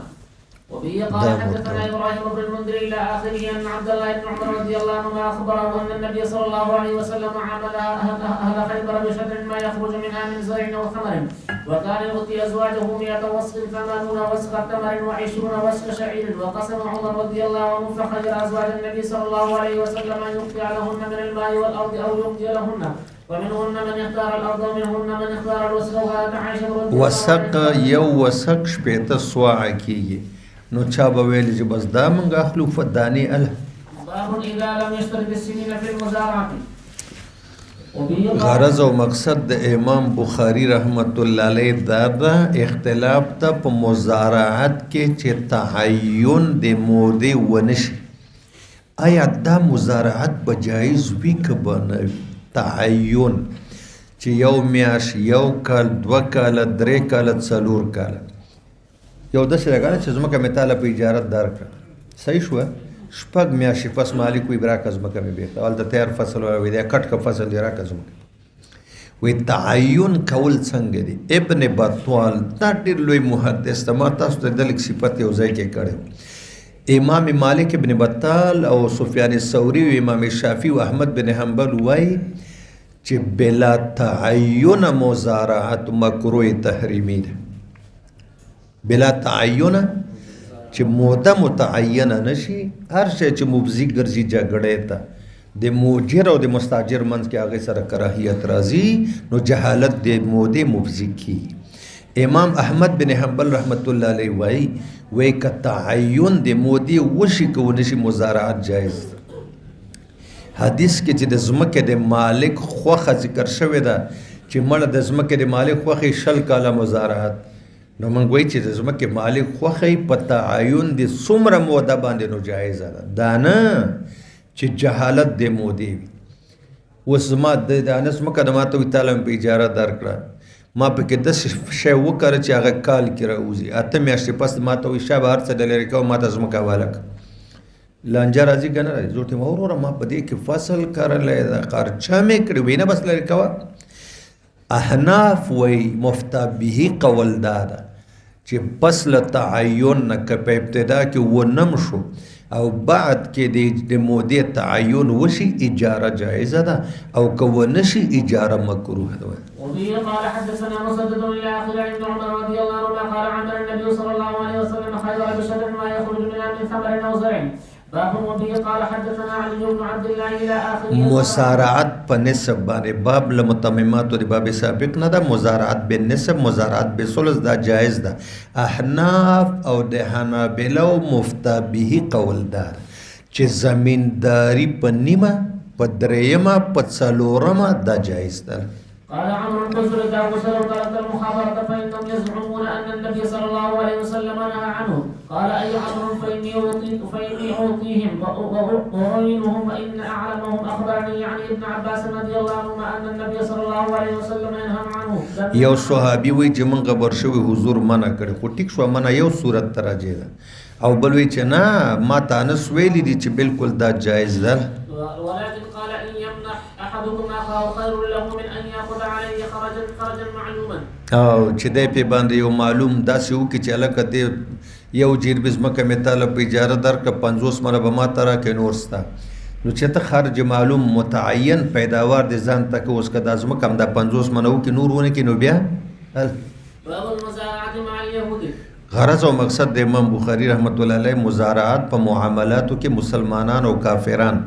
وبه قال حدثنا ابراهيم بن المنذر الى اخره ان عبد الله بن عمر رضي الله عنهما اخبره ان النبي صلى الله عليه وسلم عامل اهل خيبر بشطر ما يخرج منها من زرع وثمر وكان يؤتي ازواجه 100 وسق 80 وسق تمر و20 وسق شعير وقسم عمر رضي الله عنه فخير ازواج النبي صلى الله عليه وسلم ان يقطع لهن من الماء والارض او يقضي لهن ومنهن من اختار الارض ومنهن من اختار الوسق وهذا عائشه وسق یو وسق شپېته سوعه کېږي نو چا به ویلي چې بس دا موږ اخلو فدانې اله باب اذا لم يشترط السنين في المزارعه غرض او مقصد د امام بخاری رحمت الله علیه دا ده اختلاف ته په مزارعت کې چې تعین د مودې ونشي آیا دا مزارعت به جایز وي که به نه وي تعین چې یو میاشت یو کال 2 کاله 3 کاله 4 کاله یو داسې لګاله چې ځمکه مې تاله په اجارت درکړه صحیح شوه 6 میاشتې پس مالک وایي راکړه ځمکه مې بېرته هلته تیار فصل وایي دی کټ که فصل دی راکړه ځمکه وایي تعین کول څنګه دی ابن بطوال دا ډېر لوی محدث ته ما تاسو ته د لږ صفت یو ځای کې کړی امام مالک ابن بطال او سفیان الثوری و امام شافعی و احمد بن حنبل وای چې بلا تعین مزارعت مکروه تحریمی ده. بلا تعین چې موده متعینه نشي، هر شی چې مبزي ګرځي جګړې ته د موجر او د مستاجر منځ کې هغه سره کراهیت راځي، نو جهالت د موده مبزي کی. امام احمد بن حنبل رحمت الله علیه وای که تعین د مودی وشي کو نشي مزارعت جایز. حدیث کې چې د زمکه د مالک خوخه ذکر شوی ده چې مړه د زمکه د مالک خوخه شل کاله مزارعت، نو موږ وایي چې د زمکه مالک خوخه په تعین د څومره موده باندې نو جایز ده، دا نه چې جهالت د مودی وي. اوس زما د انس مکه د ماته وی تعالی په اجاره درکړه، ما پکې د شی وکړه چې هغه کال کې راوځي، اته میاشتې پس ماته وی شابه هر څه د لري کوم ماته زمکه والک لانجه راځي کنه راځي زورته ما وروره ما په دې کې فصل کړلې دا خرچه مې کړې وینه بس لري کوا. احناف وی مفتا به قول دادا چې پس له تعین نه که په ابتدا کې ونم شو او بعد کې د مودې تعین وشي اجاره جایزه ده، او که ونشي اجاره مکروه ده. وبه قال حدثنا مسدد الى اخر ابن عمر رضي الله عنهما قال عمر النبي صلى الله عليه وسلم خير بشر ما يخرج من ثمر او زرع. باب وبه قال حدثنا علي بن عبد الله الى اخره. مزارعت په نسب باندې باب لمتممات د باب سابق نه ده. مزارعت بالنسب مزارعت بالثلث دا جائز ده. احناف او د حنابلو مفتا به قول دار چې زمینداری په نیمه په دریمه په څلورمه دا جائز ده. قال عمرو بن سلمة وسلم ترك المخابرة فإنهم يزعمون أن النبي صلى الله عليه وسلم نهى عنه. قال أي عمرو فإني أعطيهم وأعينهم وإن أعلمهم أخبرني يعني ابن عباس رضي الله عنهما أن النبي صلى الله عليه وسلم ينهى عنه. یو صحابي وی چې من خبر شوی حضور منع کړ، خو ټیک شو منع یو صورت تراجه ده، او بل وی چې نه ما تانس ویلی دي چې بالکل دا جایز ده. ولكن قال إن يمنح أحدكم أخاه خير له من أن يأخذ عليه خرجا معلوما. او چې دې په باندې یو معلوم داسې وکړي چې الکه دې یو جیربز مکه مثال په اجاره درکه 50 منه به ما ترا کې نور ستا، نو چې ته خرج معلوم متعین پیداوار دې ځان تک اوس که د ازمه کم د 50 منه کې نور ونه کې نو بیا باب المزارعة مع اليهود. غرض او مقصد د امام بخاری رحمت الله علیه مزارعات په معاملاتو کې مسلمانان او کافران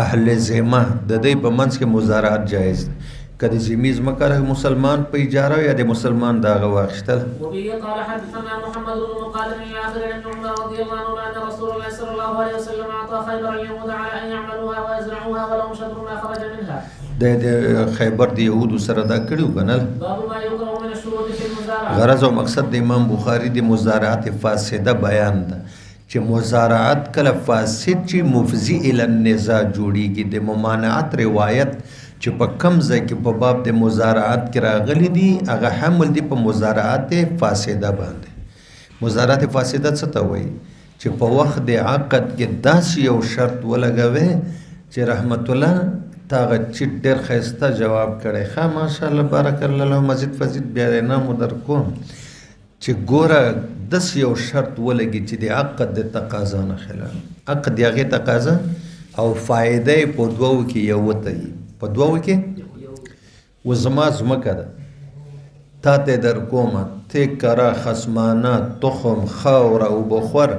اهل ذمه د دې په منځ کې مزارعات جایز ده. کدی زمیز مکر مسلمان په اجاره یا د مسلمان دا غواښتل. وبه قال حدثنا محمد بن مقاتل الى اخر ابن عمر رضي الله عنه ان رسول الله صلى الله عليه وسلم اعطى خيبر اليهود على ان يعملوها ويزرعوها ولهم شطر ما خرج منها. د خیبر د یهودو سره دا کړیو کنه. باب ما يكره من الشروط في المزارعه. غرض او مقصد د امام بخاری د مزارعات فاسده بیان ده چې مزارعات کله فاسد چې مفضی الی النزاع جوړیږي. د ممانعت روایت چې په کم ځای کې په باب د مزارعات کې راغلي دي هغه حمل دي په مزارعات فاسده باندې. مزارعات فاسده څه ته وایي؟ چې په وخت د عقد کې داسې یو شرط ولګوي چې رحمت الله تاغه چې ډېر ښایسته جواب کړی ښه ماشاءالله بارک الله مزید فزید بیا نامو در کوم چې ګوره داسې یو شرط ولګي چې د عقد د تقاضا نه خلاف عقد د هغې تقاضا او فایده یې په دوو کې یو ته وي. په دوو کې و زما ځمکه ده تا ته در کومه ته کرا خصمانه تخم خاوره او بخور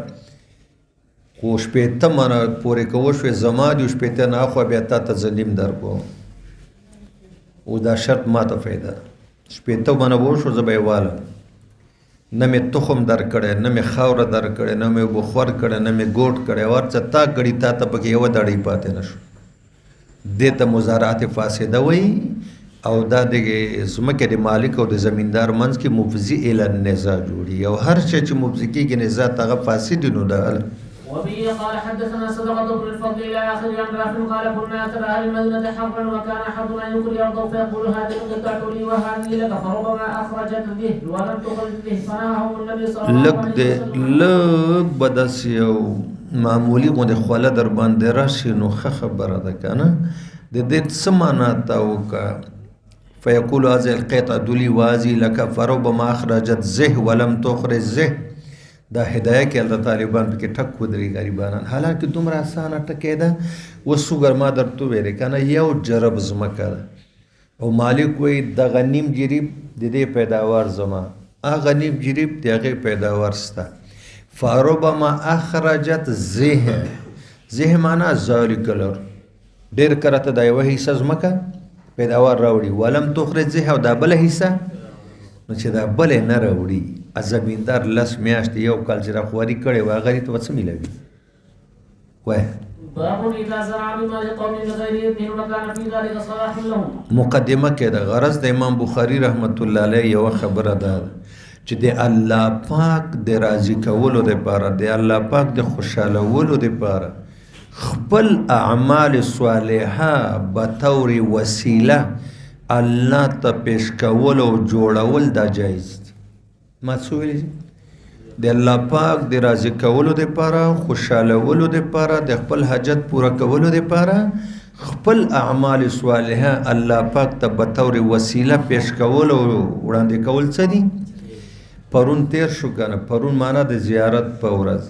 خو شپېته منه پورې کوه شوې زما دي شپېته نه اخوا بیا تا ته ظلم در کوم او دا شرط ما ته فایده شپېته منه وشو زه به یې والم نه مې تخم در کړی نه مې خاوره در کړی نه مې بخور کړی نه مې ګوټ کړی ورڅه تا کړي تا ته پکې یوه دړۍ پاتې نه شو. دې ته مزارعات فاسده وایي او دا د ځمکې د مالک او د زمیندار منځ کې مفضي الی النزاع جوړي او هر شی چې مفضي کېږي نزاع هغه فاسد نو ده. وبه قال حدثنا صدقة بن الفضل الى اخر عن رافع قال كنا ترى اهل المدينة حرا وكان احدنا يكل ارضه فيقول هذه القطعة لي وهذه لك فربما اخرجت به ولم تخرج به فنهاهم النبي صلى الله عليه وسلم. لږ بدس یو معمولی غونډه خوله در باندې راشي نو ښه خبره ده کنه. د دې څه معنا ته وکړه فیقول هذه القطعة لي وهذه لك فربما اخرجت زه ولم تخرج زه. دا هدایه کې د طالبان پکې ټک ودري غریبانان حالانکه دومره اسانه ټکې ده اوس وګور ما درته ویلې کنه یو جرب ځمکه ده او مالک وایي دغه نیم جریب د دې پیداوار زما هغه نیم جریب د هغې پیداوار سته فربما اخرجت زه معنا ذلک الارض ډېر کله ته دا یوه حصه ځمکه پیداوار راوړي ولم تخرج زه او دا بله حصه نو چې دا بلې نه راوړي زمیندار 10 میاشتې یو کال چې راخواري کړی وای هغه ته به څه میلاوي وایه مقدمه کې د غرض د امام بخاري رحمت الله علیه یوه خبره ده چې د الله پاک د راضي کولو دپاره د الله پاک د خوشحالولو دپاره خپل اعمال صالحه بطور وسیله الله ته پیش کول او جوړول دا جایز دي ما څه ویلي د الله پاک د راضي کولو دپاره خوشحالولو دپاره د خپل حاجت پوره کولو دپاره خپل اعمال صالحه الله پاک ته بطور وسیله پیش کول او وړاندې کول څه دي پرون تیر شو کنه پرون معنا د زیارت په ورځ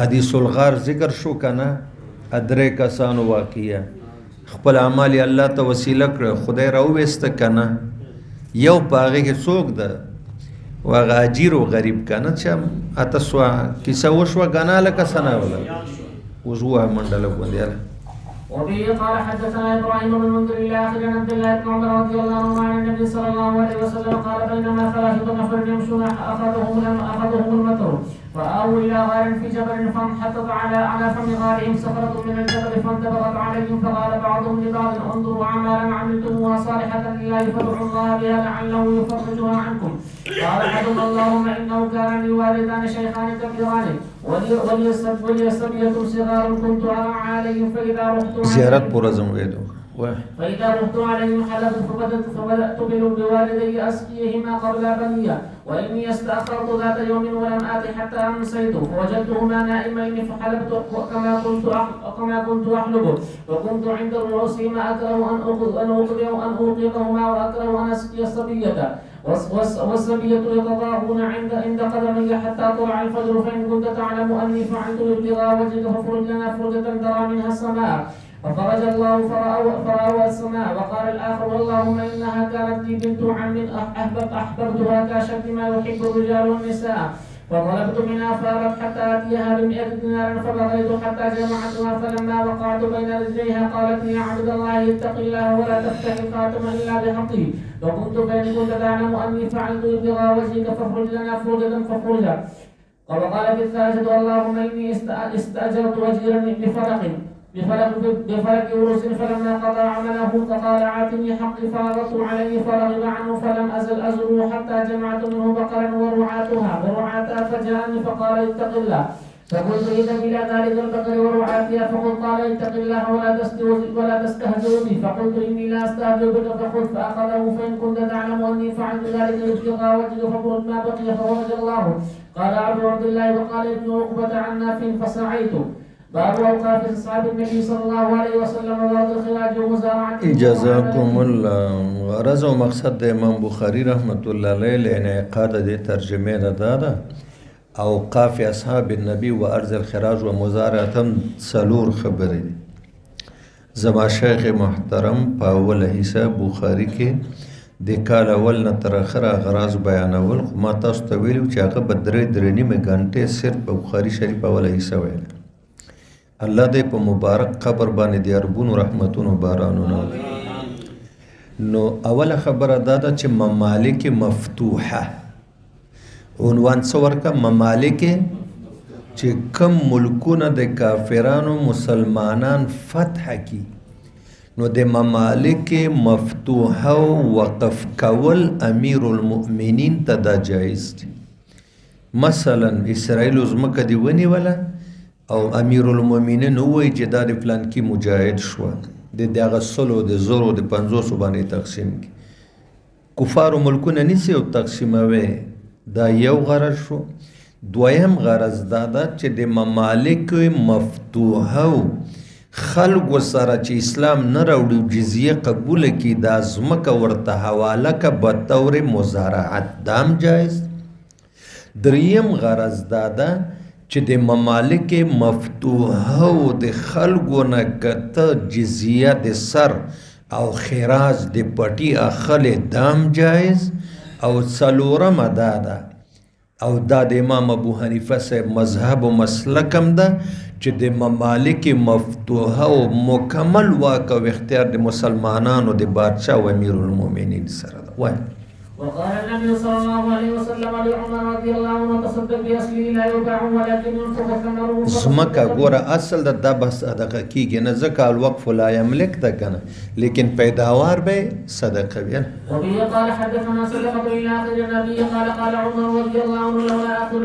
حدیث الغار ذکر شو کنه ادرې کسانو واقعیا خپل اعمال الله ته وسیله کړ خدای راوېسته کنه یو پاغه کې څوک ده واغه اجیر او غریب کنه چې اتسوا کیسه وشو غنا لکه سنا ولا وزوه منډله غوندیاله وبه قال حدثنا ابراهيم بن منذر الى اخر عن عبد الله بن عمر رضي الله عنه عن النبي صلى الله عليه وسلم قال بينما ثلاثه نفر يمشون اخذهم المطر فآووا الى غار في جبل فانحطت على فم غارهم صخرة من الجبل فانتبغت عليهم فقال بعضهم لبعض انظروا اعمالا عملتموها صالحة لله فادعوا الله بها لعله يفرجها عنكم قال احدهم اللهم انه كان لي والدان شيخان كبيران ولي صبية صغار كنت ارعى عليهم فاذا رحت زيارت پورزم ویدو فإذا رحت عليهم حلبت فبدأت بوالدي أسقيهما قبل بنية وإني استأخرت ذات يوم ولم آت حتى أمسيت فوجدتهما نائمين فحلبت كما كنت أحلب وكنت عند رؤوسهما أكره أن أوقظهما وأكره أن أسقي الصبية والصبية يتضاغون عند قدمي حتى طلع الفجر فإن كنت تعلم أني فعلت ابتغاء وجهك فافرج لنا فرجة ترى منها السماء فخرج الله فرأوا السماء وقال الآخر اللهم إنها كانت لي بنت عم أحببتها كاشد ما يحب الرجال والنساء فطلبت منها فأبت حتى آتيها ب100 دينار فبغيت حتى جمعتها فلما وقعت بين رجليها قالت لي يا عبد الله اتق الله ولا تفتح الخاتم إلا بحقه وكنت فإن كنت تعلم أني فعلت ابتغاء وجهك فافرج لنا فرجة فافرجها وقالت الثالثة اللهم إني استأجرت وجيرا بفلك ورس فلما قضى عمله فقال اعطني حقي فرغبت عليه فرغب عنه فلم ازل ازره حتى جمعت منه بقرا ورعاتها فجاءني فقال اتق الله فقلت اذا الى ذلك البقر ورعاتها فقل قال اتق الله ولا تستهزئ بي فقلت اني لا استهزئ بك فخذ فاخذه فان كنت تعلم اني فعلت ذلك ابتغاء وجهك فقل ما بقي فورج الله قال ابو عبد الله وقال ابن عقبة عن نافع فسعيت باب اوقاف اصحاب النبي صلى الله عليه وسلم وبعض الخراج ومزارعه جزاكم الله غرض او مقصد د امام بخاری رحمت الله علیه لانعقاد د ترجمه ده اوقاف اصحاب النبي و ارض الخراج و مزارعه څلور خبرې زما شیخ محترم په اوله حصہ بخاری کې د کال اول نه تر اخره غراض بیانول ما تاسو ته ویلو چې هغه به درې نیمه غنټې صرف په بخاری شریف اوله حصہ ویل الله دې په مبارک قبر باندې د اربونو رحمتونو بارانونه نو اوله خبره دا ده چې ممالک مفتوحه عنوان څه ورکه ممالک چې کم ملکونه د کافرانو مسلمانان فتح کی نو د ممالک مفتوحه وقف کول امیر المؤمنین ته دا جایز دي مثلا اسرائیل زمکه دی ونیوله او امیر المؤمنین وایي چې دا د پلان کې مجاهد شو د دغه سلو د زرو د 500 باندې تقسیم کی کفار ملکونه نیسي او تقسیموي دا یو غرض شو دویم غرض دا ده چې د ممالک مفتوحه خلق سره چې اسلام نه راوړي جزیه قبول کی دا ځمکه ورته حواله که به طور مزارعت دام جایز دریم غرض دا ده چې د ممالک مفتوحه او د خلکو نه کته جزیه د سر او خراج د پټي اخل دام جایز او څلورمه دا ده او دا د امام ابو حنیفه صاحب مذهب و مسلکم ده چې د ممالک مفتوحه او مکمل واک او اختیار د مسلمانانو د بادشاه او امیر المؤمنین سره ده. وای وقال النبي صلى الله عليه وسلم لعمر رضي الله عنه تصدق باصله لا يباع ولكن ينفق ثمره. زمکه ګوره اصل دا بس صدقه کیږي نه ځکه الوقف لا يملك ده کنه لیکن پیداوار به صدقه وي. وبه قال حدثنا صدقه الى اخر النبي قال قال عمر رضي الله عنه لولا اكل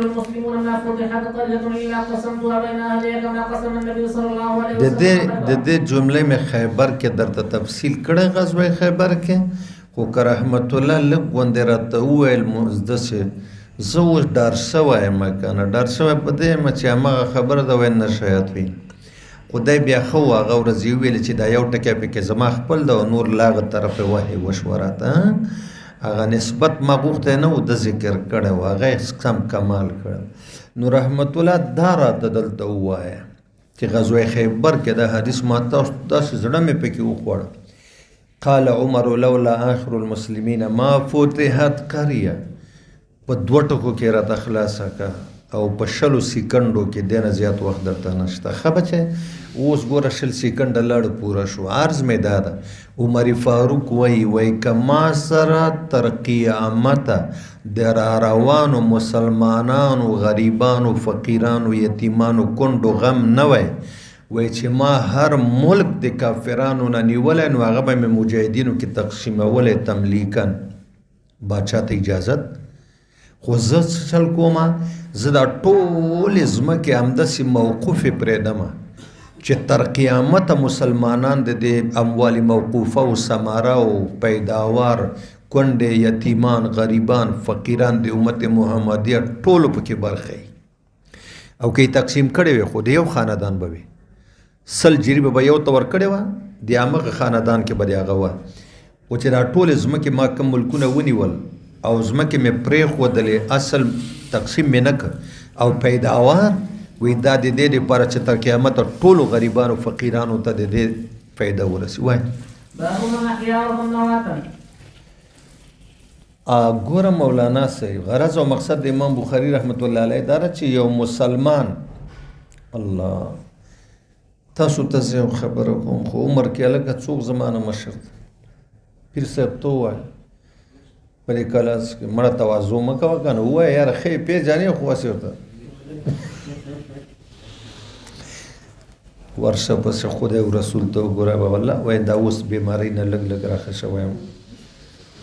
المسلمون ما فتحت قريه الا قسمتها بين اهلها كما قسم النبي صلى الله عليه وسلم. د دې جمله میں خیبر کې درته تفصیل کړه غزوه خیبر کې خو که رحمت الله لږ غوندې راته وویل داسې زه اوس ډار شوی یم که نه ډار شوی په دې یم چې هماغه خبره ده ویل نه شاید وي خدای بیا ښه و هغه ورځ یې وویلې چې دا یو ټکی پکې زما خپل ده او نور له هغه طرفې وحې وشوه راته هغه نسبت ما غوښتی نه و ده ذکر کړی و هغه یې سم کمال کړی نو رحمت الله دا راته دلته ووایه چې غزوه خیبر کې دا حدیث ما تاسو داسې زړه مې پکې وخوړه قال عمر لولا آخر المسلمین ما فتحت قریه په دوه ټکو کې راته خلاصه که او په 60 سیکنډو کې دینه زیات وخت درته نشته ښه بچی اوس ګوره 60 سیکنډه لاړه پوره شو عرض مې دا ده عمر فاروق وایي که ما سره تر قیامته د راروانو مسلمانانو غریبانو فقیرانو یتیمانو کونډو غم نه وی وای چې ما هر ملک د کافرانو نه نیولی نو هغه به مې مجاهدینو کې تقسیمولی تملیکا باچا ته اجازت خو زه څه چل کومه زه دا ټولې ځمکې همداسې موقوفې پرېږدمه چې تر قیامته مسلمانان د دې اموال موقوفه او ثمره او پیداوار کونډې یتیمان غریبان فقیران د امت محمدیه ټولو پکې برخه او که یې تقسیم کړی وي خو د یو خاندان به وي 100 جریبه به یو ته ورکړې وه د همغه خاندان کې به د هغه وه خو چې دا ټولې ځمکې ما کوم ملکونه ونیول او ځمکې مې پرېښودلې اصل تقسیم مې نه کړ او پیداوار وی دا د دې دپاره چې تر قیامته ټولو غریبانو فقیرانو ته د دې فایده ورسي. وایي ګوره مولانا صاحب غرض او مقصد د امام بخاري رحمت الله علیه دا چې یو مسلمان الله تاسو ته زه خبره کوم خو عمر کې هلکه څوک زمانه مشر پیر صاحب ته ووایه په دې کلاس کې مړه تواضع مه کوه که نه ووایه یاره ښه یې پېژنې خو هسې ورته ورشه پسې خدای او رسول ته وګوره به والله وایي دا اوس بیمارۍ نه لږ لږ راښه شوی یم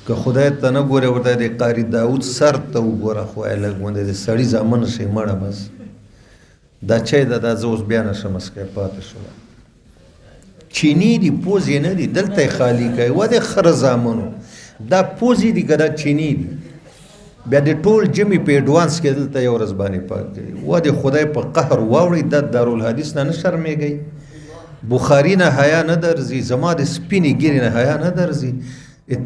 که خدای ته نه ګورې ورته د قاري داود سر ته وګوره خو یې لږ غوندې د سړي زامن شي مړه بس دا چای ده دا زه اوس بیا نشم اسکی پاتې شوله چینی دي پوزې نه دي دلته یې خالي کوي و د خره زامنو دا پوزې دي که دا چینی دي بیا د ټول جمعې په اډوانس کې دلته یو ورځ باندې پاک کوي و د خدای په قهر واوړئ دا دارالحدیث نه شرمېږئ بخاري نه حیا نه درځي زما د سپینې ګیرې نه حیا نه درځي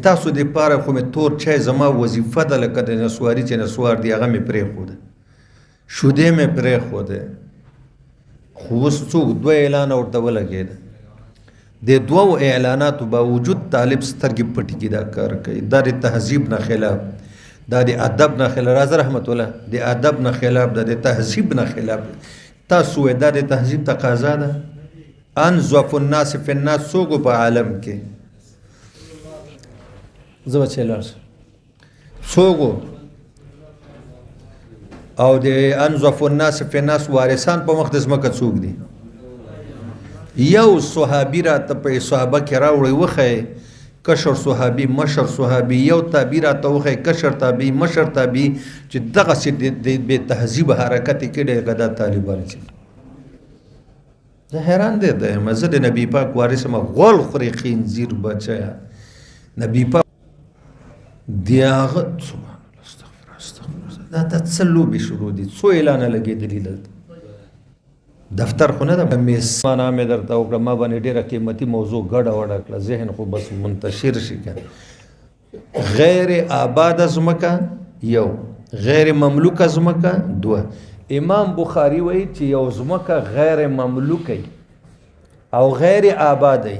تاسو دپاره خو مې تور چای زما وظیفه ده لکه د نسواري چې نسوار دي هغه مې پرېښوده شودې مې پرېښودې خو اوس څوک 2 اعلانه ورته ولګېده د 2 اعلاناتو باوجود طالب سترګې پټې کې دا کار کوي دا د تهذیب نه خلاف دا د ادب نه خلاف راځه رحمت الله د ادب نه خلاف ده د تهذیب نه خلاف تاسو وایئ دا د تهذیب تقاضا ده انظف الناس فی الناس څوک په عالم کې زه بچی لاړ شم څوک او د انظف الناس فی الناس وارثان په مخ د ځمکه څوک دي یو صحابي راته په صحابه کې راوړی وښی کشر صحابي مشر صحابي یو تابعي راته وښی کشر تابعي مشر تابعي چې دغسې د بې تهذیبه حرکت یې کړی هغه دا طالبان چې زه حیران دی یم زه د نبي پاک وارث یم غول خورې خنزیر بچیه نبي پاک د هغه سبحان الله استغفر دا څه لوبې شروع دي څو اعلانه لګېدلي دلته دفتر خو نه ده میسمانه مې درته وکړه ما باندې ډېره قیمتي موضوع ګډه وډه کړه ذهن خو بس منتشر شي که غیر آباده ځمکه یو غیر مملوک ځمکه دوه. امام بخاری وایي چې یو ځمکه غیر مملوکه او غیر آباده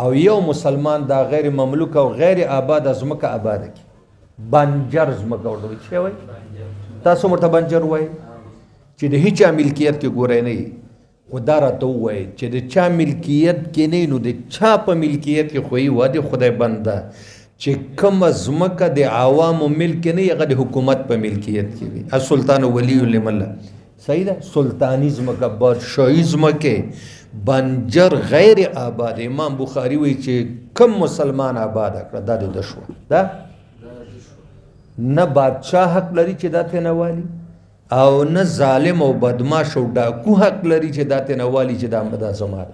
او یو مسلمان دا غیر مملوک او غیر آباده ځمکه آباده کی بنجر ځمکه ورته وایي. څه وایي؟ تاسو ورته بنجر وایي چې د هیچا ملکیت کې ګورئ نه وي. خو دا راته ووایي چې د چا ملکیت کې نه نو د چا په ملکیت کې خو یې وا د خدای بنده چې کومه ځمکه د عوامو ملک نه هغه د حکومت په ملکیت کې وي. السلطان ولی لمن صحیح ده. سلطاني ځمکه بادشاهي ځمکې بنجر غیر آباد. امام بخاری وایي چې کوم مسلمان آباد کړه دا د شو دا نه بادشاه حق لري چې دا ته نه والي او نه ظالم او بدمعش او ډاکو حق لري چې دا ته نه والي چې دا مدا زما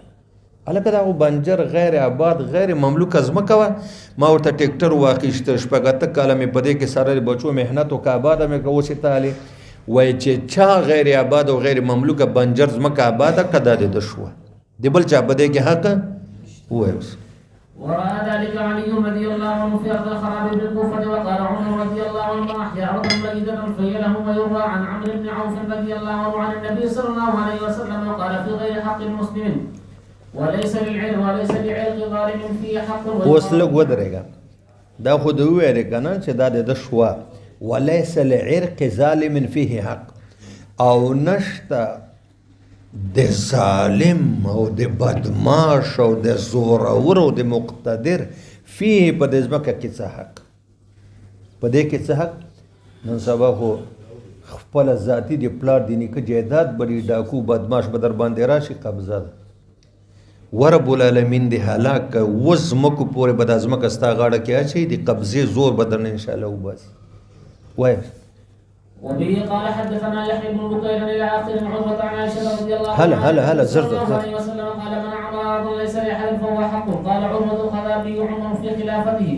الکه دا بنجر غیر آباد غیر مملوک ځمکه وه. ما ورته ټیکټر واخیسته شپږ کاله مې په دې کې سره بچو محنت او آباده مې که اوس یې تالي وایي چې چا غیر آباد او غیر مملوکه بنجر ځمکه آباده کړه دا د شوه د بل چا په دې کې حق ووایي. اوس ورأى ذلك علي رضي الله عنه في أرض الخراب بالكوفة وقال عمر رضي الله عنه أحيا أرضا ميتة فيله ويروى عن عمرو بن عوف رضي الله عنه عن النبي صلى الله عليه وسلم وقال في غير حق المسلم وليس لعرق ظالم فيه حق. اوس لږ ودرېږه دا خو د وویل کنه چې دا د شوه وليس لعرق ظالم فيه حق او نشته د ظالم او د بدمعش او د زورور او د مقتدر فيه په دې ځمکه کې څه حق. په دې کې څه حق؟ نن سبا خو خپله ذاتي د پلار د نیکه جایداد بری ډاکو بدمعش به در باندې راشي قبضه ده. ورب العالمین د هلاک و ځمکو پورې به دا ځمکه ستا غاړه کې اچوي د قبضې زور به درنه انشاءالله وباسي. وایه وبه قال حدثنا يحيى بن بكير الى اخر عروه عن عائشه رضي الله عنها هلا صلى الله عليه وسلم قال من عمر ارضا ليس لاحد فهو حق. قال عروه الخذابي عمر في خلافته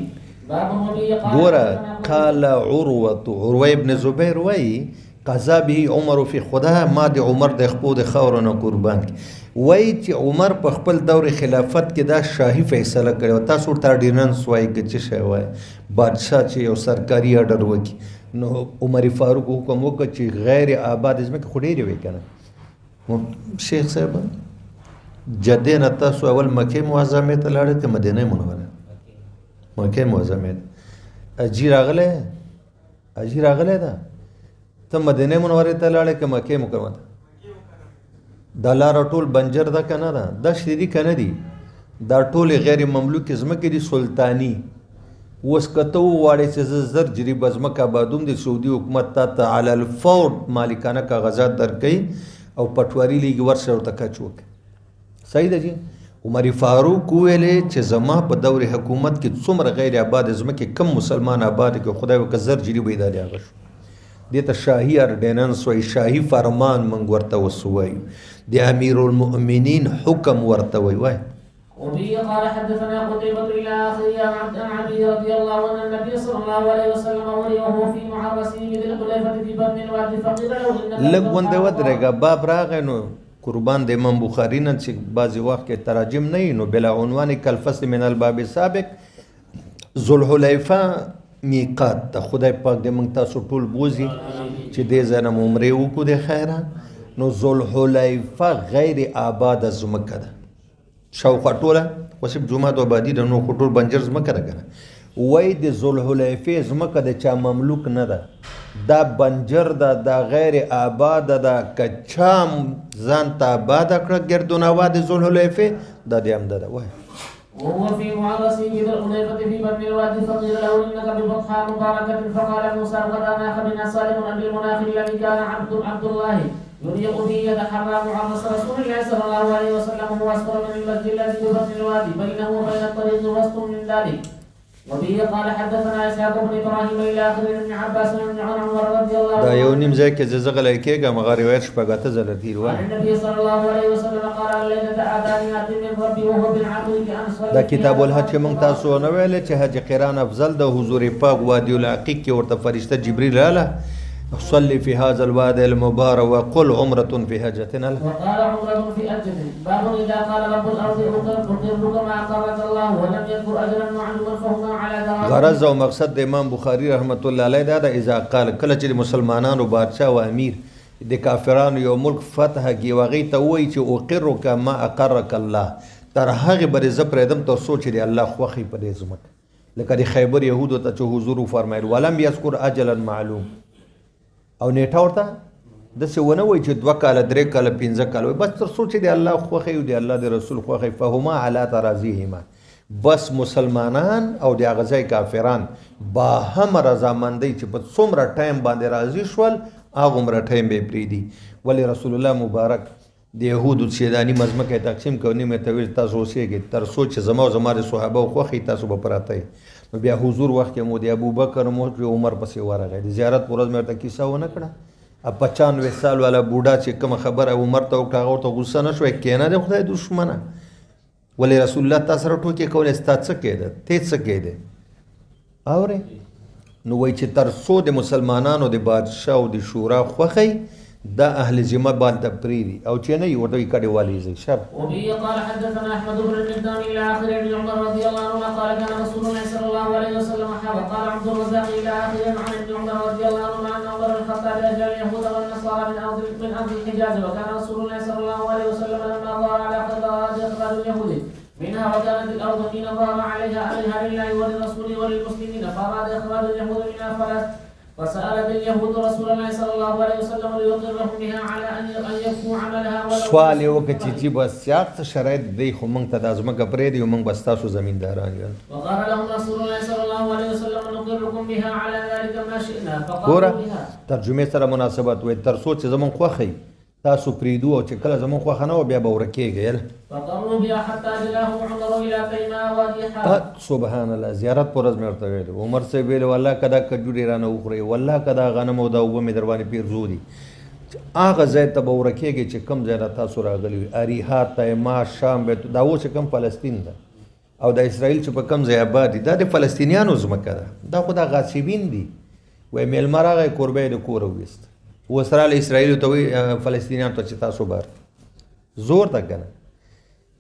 باب. وبه قال ګوره قال عروه ابن زبیر وایي قضا به عمر فی خدا ما د عمر د خپو د خاورو نه قربان کی وایي چې عمر په خپل دور خلافت کې دا شاهي فیصله کړې وه. تاسو ورته آرډیننس وایي که څه شی وایي بادشاه چې یو سرکاري آرډر وکړي نو عمر فاروق حکم وکړ چې غیر آباد ځمکې خو ډېرې وې که نه. شیخ صاحب جدې نه تاسو اول مکې معظمې ته لاړئ که مدینه منوره؟ مکې معظمې ته. اجي راغلی ده ته مدینه منورې ته لاړې که مکې مکرمه ته؟ دا لاره ټول بنجر ده که نه ده؟ دا شدي که نه دي؟ دا ټولې غیر مملوکې ځمکې دي سلطاني. اوس که ته وغواړې چې زه زر جریبه ځمکه آبادوم د سعودي حکومت تا ته علی الفور مالکانه کاغذات درکوي او پټواري لیږي ورشه ورته کچ وکړي. صحیح ده جي؟ عمر فاروق وویلې چې زما په دور حکومت کې څومره غیر آباد ځمکې کم مسلمان آباد کې خدای وکړه زر جریبه یې دا د هغه شو. دې ته شاهي آرډیننس وایي شاهي فرمان موږ ورته اوس وایو د امیر المؤمنین حکم ورته وایي. وبه قال حدثنا قتيبة إلى آخره عن علي رضي الله عنه النبي صلى الله عليه وسلم وهو في معرسه بذي الحليفة في بطن الوادي فقيل له لږ غونډې ودرېږه باب راغی نو قربان د امام بخاري نه چې بعضې وخت کې تراجم نه وي نو بلا عنوان کالفصل من الباب سابق ذوالحلیفه میقات ته خدای پاک دې موږ تاسو ټول بوځي چې دې ځای نه مو عمرې وکړو د خیره. نو ذوالحلیفه غیر آباده ځمکه ده شاوخوا ټوله خو صرف جومات او آبادي ده نو خو ټول بنجر ځمکه ده که نه. وایي د ذوالحلیفې ځمکه د چا مملوک نه ده دا بنجر ده دا غیر آباده ده که چا ځان ته آباده کړه ګردونوا د ذوالحلیفې دا دې همده ده. وایي وهو في معرسه بذي الحليفة في بطن الوادي فقيل له إنك ببطحاء مباركة فقال موسى قد أناخ بنا صالح بالمناخ الذي كان عبد الله يضيق فيه يتحرى معرس رسول الله صلى الله عليه وسلم هو أسفل من المسجد الذي ببطن الوادي بينه وبين الطريق وسط من ذلك. وبه قال حدثنا اسحاق بن ابراهيم الى اخر ابن عباس بن عمر رضي الله عنه. دا یو نیم ځای کې زه غلی کېږم هغه روایت شپږ اته ځله تېر وایي. النبي صلى الله عليه وسلم قال الليلة آتاني عبد من ربي وهو بالعقل كأنصر. دا کتاب الحج موږ تاسو ونه ویلې چې حج قران افضل د حضور پاک وادي العقیق کې ورته فرشته جبرئیل رااله صلي في هذا الوادي المبارك وقل عمرة في حجتنا. وقال عمرة في حجة. باب إذا قال رب الأرض أقرك ما أقرك الله ولم يذكر أجرا معلوما فهما على دراهم. غرض او مقصد د امام بخاری رحمت الله علیه دا اذا قال کله چې مسلمانانو بادشاه او امیر د کافرانو یو ملک فتح کی وغی ته وای چې اقرک ما اقرک الله تر هغه بر ز پردم تر سوچ دی الله خوخي په دې زمک لکه د خیبر يهودو ته چې حضور فرمایل ولم يذكر اجلا معلوم او نیټه ورته د څه ونه وای چې 2 کال 3 کال 15 کال بس تر سوچ دی الله خوخي او دی الله د رسول خوخي فهما على ترازیهما بس مسلمانان او د غزای کافران با هم رضامندۍ چې په څومره ټایم باندې راضي شول هغه عمر ټایم به پریدي ولی رسول الله مبارک د يهودو سیدانی مزمکه تقسیم کوي مې تویل تاسو اوسېږي تر سوچ زما او زما صحابه خو خي تاسو به پراته نو بیا حضور وخت کې مو د ابوبکر مو عمر پسې ورغی د زیارت پرز مې ته کیسه ونه کړه 95 سال والا بوډا چې کوم خبره عمر ته وکړه ته غوسه نشو کینه د خدای دشمنه ولی رسول الله تاسو راټو کې کول استاد څه کېده ته څه کېده اوره نو وای چې تر څو د مسلمانانو د بادشاه او د شورا خوخی دا اهل ذمه باندې پریری او چې نه یو دوی کډي والی زي شر وبي قال حدثنا احمد بن المقدام الى اخر ابن عمر رضي الله عنه قال كان رسول الله صلى الله عليه وسلم وقال عبد الرزاق الى اخر عن ابن عمر رضي الله عنه ان عمر الخطاب اجل اليهود والنصارى من ارض الحجاز وكان رسول الله صلى الله عليه وسلم لما ظهر على اخراج اليهود منها وكانت الارض حين ظهر عليها لله وللرسول وللمسلمين فاراد اخراج اليهود منها فسألت اليهود رسول الله صلى الله عليه وسلم ليقرهم بها على ان يكفوا عملها سوال یو کې چې بس سیاق شرایط دی خو موږ ته د ازمکه پرې دی موږ بس تاسو زمینداران یو وقال لهم رسول الله صلى الله عليه وسلم نقركم بها على ذلك ما شئنا فقالوا بها ترجمه سره مناسبت وي تر سوچ زمون خوخی تاسو پریدو او چې کله زمون خوخه نه بیا به ورکیږي فقالوا بها حتى جلاهم عمر الى تيماء واديها سبحان الله زیارت پرز مې ورته ویل عمر سے ویل والله کدا کجوري رانه وخوري والله کدا غنم او دا و مې دروانه پیر زودي هغه ځای ته به ورکیږي چې کم ځای را تاسو راغلي اریحا تیماء شام به دا و چې کم فلسطین ده او د اسرائیل چې په کم ځای آباد دي دا د فلسطینیانو ځمکه ده دا خو د غاصبین دي وای میلمراغه قربې د کور وست وسره اسرائیل ته فلسطینیان ته چې تاسو بار زور تا کنه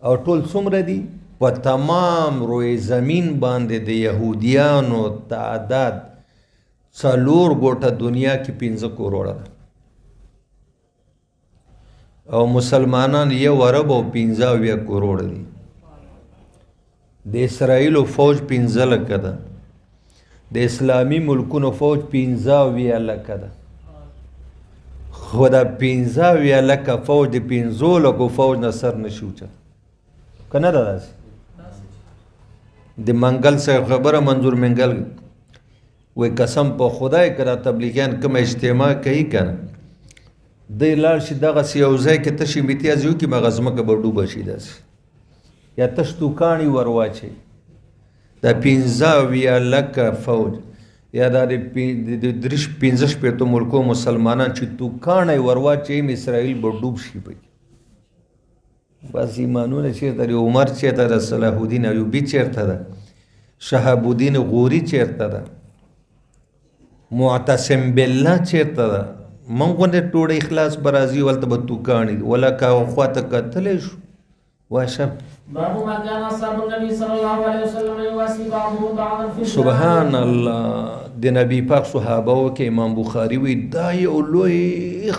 او ټول څومره دي په تمام روی زمین باندې د يهوديانو تعداد 4 ګوټه دنیا کې 15 کروڑه او مسلمانان یو ارب او 15 کروڑ دي د اسرائیل فوج 15 لک ده د اسلامي ملکونو فوج 15 لک ده خو دا 15 لک فوج د 15 لک فوج نه سر نشوچه کنه دا د منګل څخه خبره منظور منګل وې قسم په خدای کړه تبلیغیان کوم اجتماع کوي کنه د لار شي دغه سیوځای کې تشي امتیاز یو کې مغزمه کې بډو بشي داس یا تشتو کانی ورواچي دا 15 لک فوج یا د 15 پېټو ملکو مسلمانان چې تو کانی ورواچي اسرائیل بډوب شي پي بس ایمانونه چیرته دی عمر چیرته ده صلاح الدین ایوبی چیرته ده شهاب الدین غوری چیرته ده معتصم بالله چیرته ده من غونډه ټوړه اخلاص برازي ولته بتوکانی ولا کا خواته قتل شو واشب باب ما كان اصحاب النبي صلى الله عليه وسلم يواسي بعضهم بعضا في سبحان الله د نبی پاک صحابه او کې امام بخاری وی دا یو لوی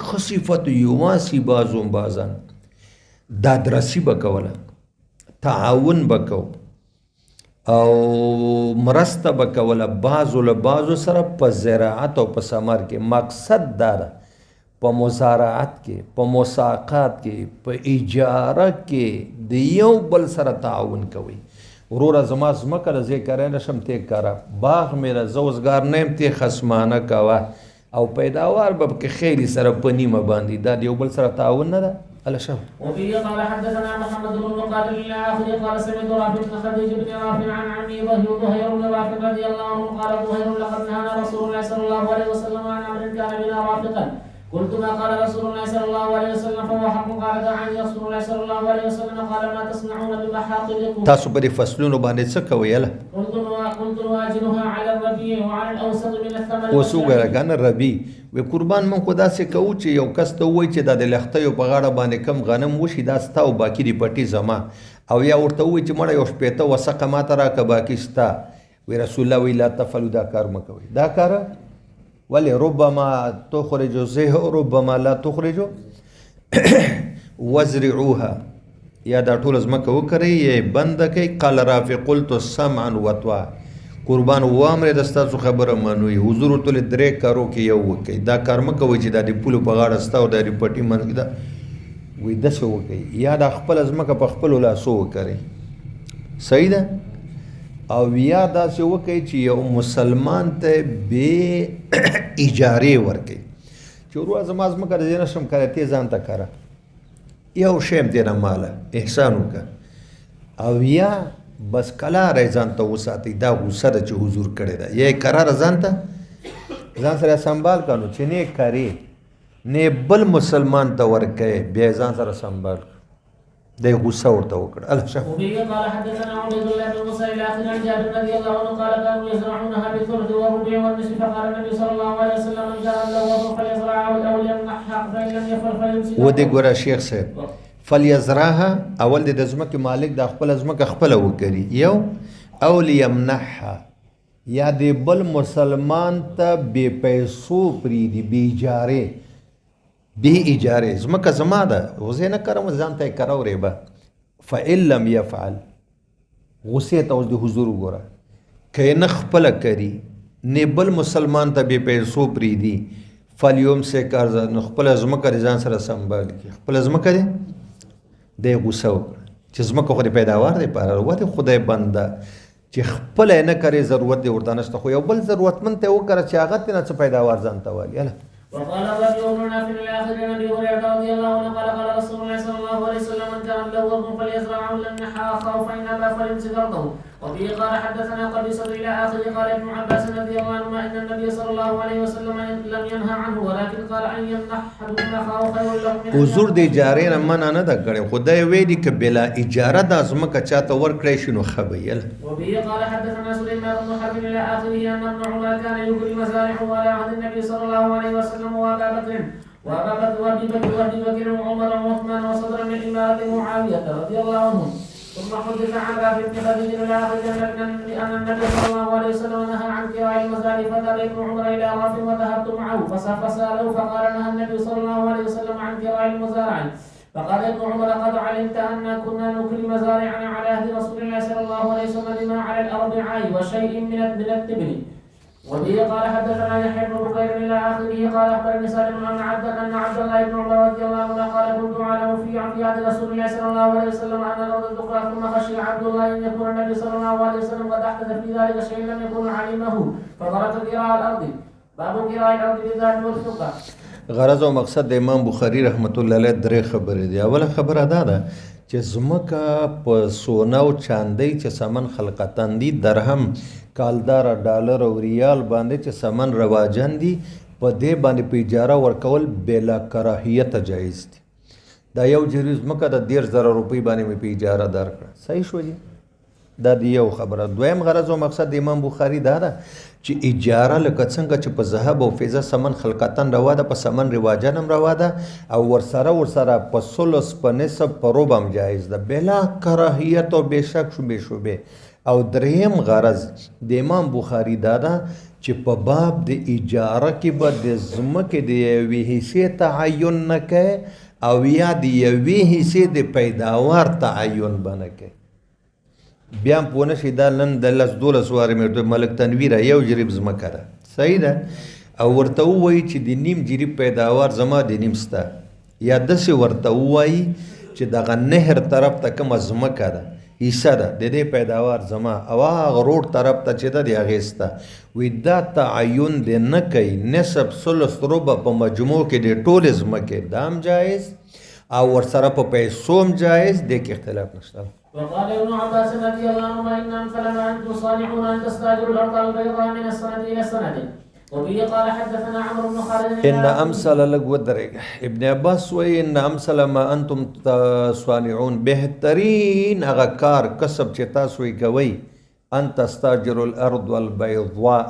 خصيفت یواسي بعضهم بعضا دا درسي بکوله تعاون بکو او مرسته بکوله بعضو له بعضو سره په زراعت او په ثمر کې مقصد دا ده په مزارعت کې په مساقات کې په اجاره کې د یو بل سره تعاون کوي ورور زما زمکه زه کارای نشم ته کارا باغ میرا زوزګار نیم ته خصمانه کوا او پیداوار به کې خیلی سره پنیمه باندې دا یو بل سره تعاون نه ده على شهر. وفيه قال حدثنا محمد بن مقاتل الى اخره قال سمعت رافع بن خديج بن رافع عن عمي ظهير بن رافع رضي الله عنه قال ظهير لقد نهانا رسول الله صلى الله عليه وسلم عن امر كان بنا رافقا قلت ما قال رسول الله صلى الله عليه وسلم فهو حق قال دعاني رسول الله صلى الله عليه وسلم قال ما تصنعون بمحاقلكم تاسو په فصلونو باندې څه کوي قلت نواجنها على الربيع الربيع وعلى الأوسط من الثمر اوس وګوره کنه ربي وی قربان من خو داسې کوو چې یو کس ته ووایي چې دا د لښتیو په غاړه باندې کم غنم وشي دا ستا او باقي د پټي زما او یا ورته ووایي چې مړه یو شپېته وسقه ماته راکړه باقي ستا وی رسول الله وی لا تفعلوا دا کار مه کوئ دا کار ولې ربما تخرج زه ربما لا تخرج وزرعوها یا دا ټول ځمکه وکرئ یې بنده کوي قال رافع قلت سمعا وطاعه قربان وامر د ستاسو خبره منوي حضور ټول درې کارو کې یو وکړي دا کار مه کوئ چې دا د پولو په غاړه ستا او دا د پټي منځ کې دا وایي داسې وکړئ یا دا خپله ځمکه په خپلو لاسو وکرئ صحیح ده او یا داسې وکړئ چې یو مسلمان ته بې اجارې ورکړئ چې وروا زما ځمکه د دې نه شم کړی ته ځان ته کاره یو شی هم دې نه ماله احسان وکړه او یا بس کلاره ځان ته وساتئ دا غوسه ده چې حضور کړې ده یا یې کراره ځان ته ځان سره سنبال کړو چې نه یې کرې نه بل مسلمان ته ورکوې بیا یې ځان سره سنبال کړو دی غوسه ورته وکړه الله شه وبه قال حدثنا عبيد الله بن موسى الى اخر عن جابر رضي الله عنه قال كانوا يزرعونها بالثلث والربع والنصف فقال النبي صلى الله عليه وسلم من جعل له فليزرعها او ليمنحها فان لم يفعل فليمسكها ودې ګوره شیخ صاحب فلیزرعها اول د ځمکې مالک د خپله ځمکه خپله وکړي یو او لیمنحها یا د بل مسلمان ته بې پیسو پرېږدي بې اجارې بې اجارې ځمکه زما ده غوسې نه کرم ځان ته یې کره ورېبه فإن لم يفعل غوسې ته اوس د حضور وګوره که یې نه خپله کري نه بل مسلمان ته بې پیسو پرېږدي فلیمسک نو خپله ځمکه د ځان سره سنبال کړي خپله ځمکه دی دی غوسه وکړه چې ځمکه خو د پیداوار دی پاره ولې خدای بنده چې خپله یې نه کرې ضرورت دی ورته نشته خو یو بل ضرورتمند ته یې وکړه چې هغه ترې نه څه پیداوار ځان ته والي وقال الربيع بن نافع الاخر عن ابي هريره رضي الله عنه قال قال رسول الله صلى الله عليه وسلم من كان له ورد فليزرعه لنحى اخاه فان ابى فليمسك ارضه وبه قال حدثنا قبيصه الى اخره قال ابن عباس رضي الله عنهما ان النبي صلى الله عليه وسلم لم ينهى عنه ولكن قال ان يمنح احدكم اخاه خير له من حضور د اجارې نه منع نه ده کړې خدای ویلي که بلا اجاره دا ځمکه چاته ورکړی شي نو ښه به یله وبه قال حدثنا سليمان بن حرب الى اخره ان ابن عمر كان يكرم مزارعه على عهد النبي صلى الله عليه وسلم وابا بكر وابي بكر وعمر وعثمان وصدر من اماره معاويه رضي الله عنهم ثم حدث عن رافع بن خديج الاخر ان النبي صلى الله عليه وسلم نهى عن كراء المزارع فذهب ابن عمر الى رافع وذهبت معه فساله فقال نهى النبي صلى الله عليه وسلم عن كراء المزارع فقال ابن عمر قد علمت ان كنا نكري مزارعنا على عهد رسول الله صلى الله عليه وسلم بما على الاربعاء وشيء من التبن وبه قال حدثنا يحيى بن بكير الى اخره قال اخبرني سالم ان عبد الله بن عمر رضي الله عنه قال كنت اعلم في عهد رسول الله صلى الله عليه وسلم ان الارض تقرا ثم خشي عبد الله ان يكون النبي صلى الله عليه وسلم قد احدث في ذلك شيء لم يكن علمه فترك كراء الارض باب كراء الارض بالذات والثقه غرض او مقصد د امام بخاری رحمت الله علیه درې خبرې دي اوله خبره دا ده چې ځمکه په سونه او چاندۍ چې سمن خلقتن دي درهم کالدار ډالر او ریال باندې چې سمن رواجن دي په دې باندې په اجاره ورکول بلا کراهیت جایز دي دا یو جری ځمکه د 10000 روپۍ باندې مې په اجاره درکړه صحیح شو جی دا دی یو خبره دویم غرض او مقصد د امام بخاری دا ده چې اجاره لکه څنګه چې په ذهب او فضه سمن خلقتن روا ده په سمن رواجن هم روا ده او ورسره په ثلث په نصف په ربع هم جایز ده بلا کراهیت او بشک شوبه او دریم غرض د امام بخاری دا ده چې په باب د اجاره کې به د ځمکې د یوې حصې تعین نه کوي او یا د یوې حصې د پیداوار تعین به نه کوي بیا هم پوه نه شي دا نن د 10-12 وارې مې ملک تنویره یو جریب ځمکه ده صحیح ده او ورته ووایي چې د نیم جریب پیداوار زما د نیم ستا یا داسې ورته ووایي چې دغه نهر طرف ته کومه ځمکه ده حصه ده د دې پیداوار زما او هغه روډ طرف ته چې ده د هغې ستا وایي دا تعین دې نه کوي نصف ثلث ربع په مجموع کې د ټولې ځمکې دا هم جایز او ورسره په پیسو هم جایز دې کې اختلاف نشته وقال ابن عباس رضي الله عنهما ان امثل ما انتم صالحون ان تستاجروا الارض البيضاء من السند الى السند وبه قال حدثنا عمرو بن خالد ان امثل لك ودرك ابن عباس وی ان امثل ما انتم صانعون بهترین هغه کار کسب چې تاسو یې کوئ ان تستاجر الارض البيضاء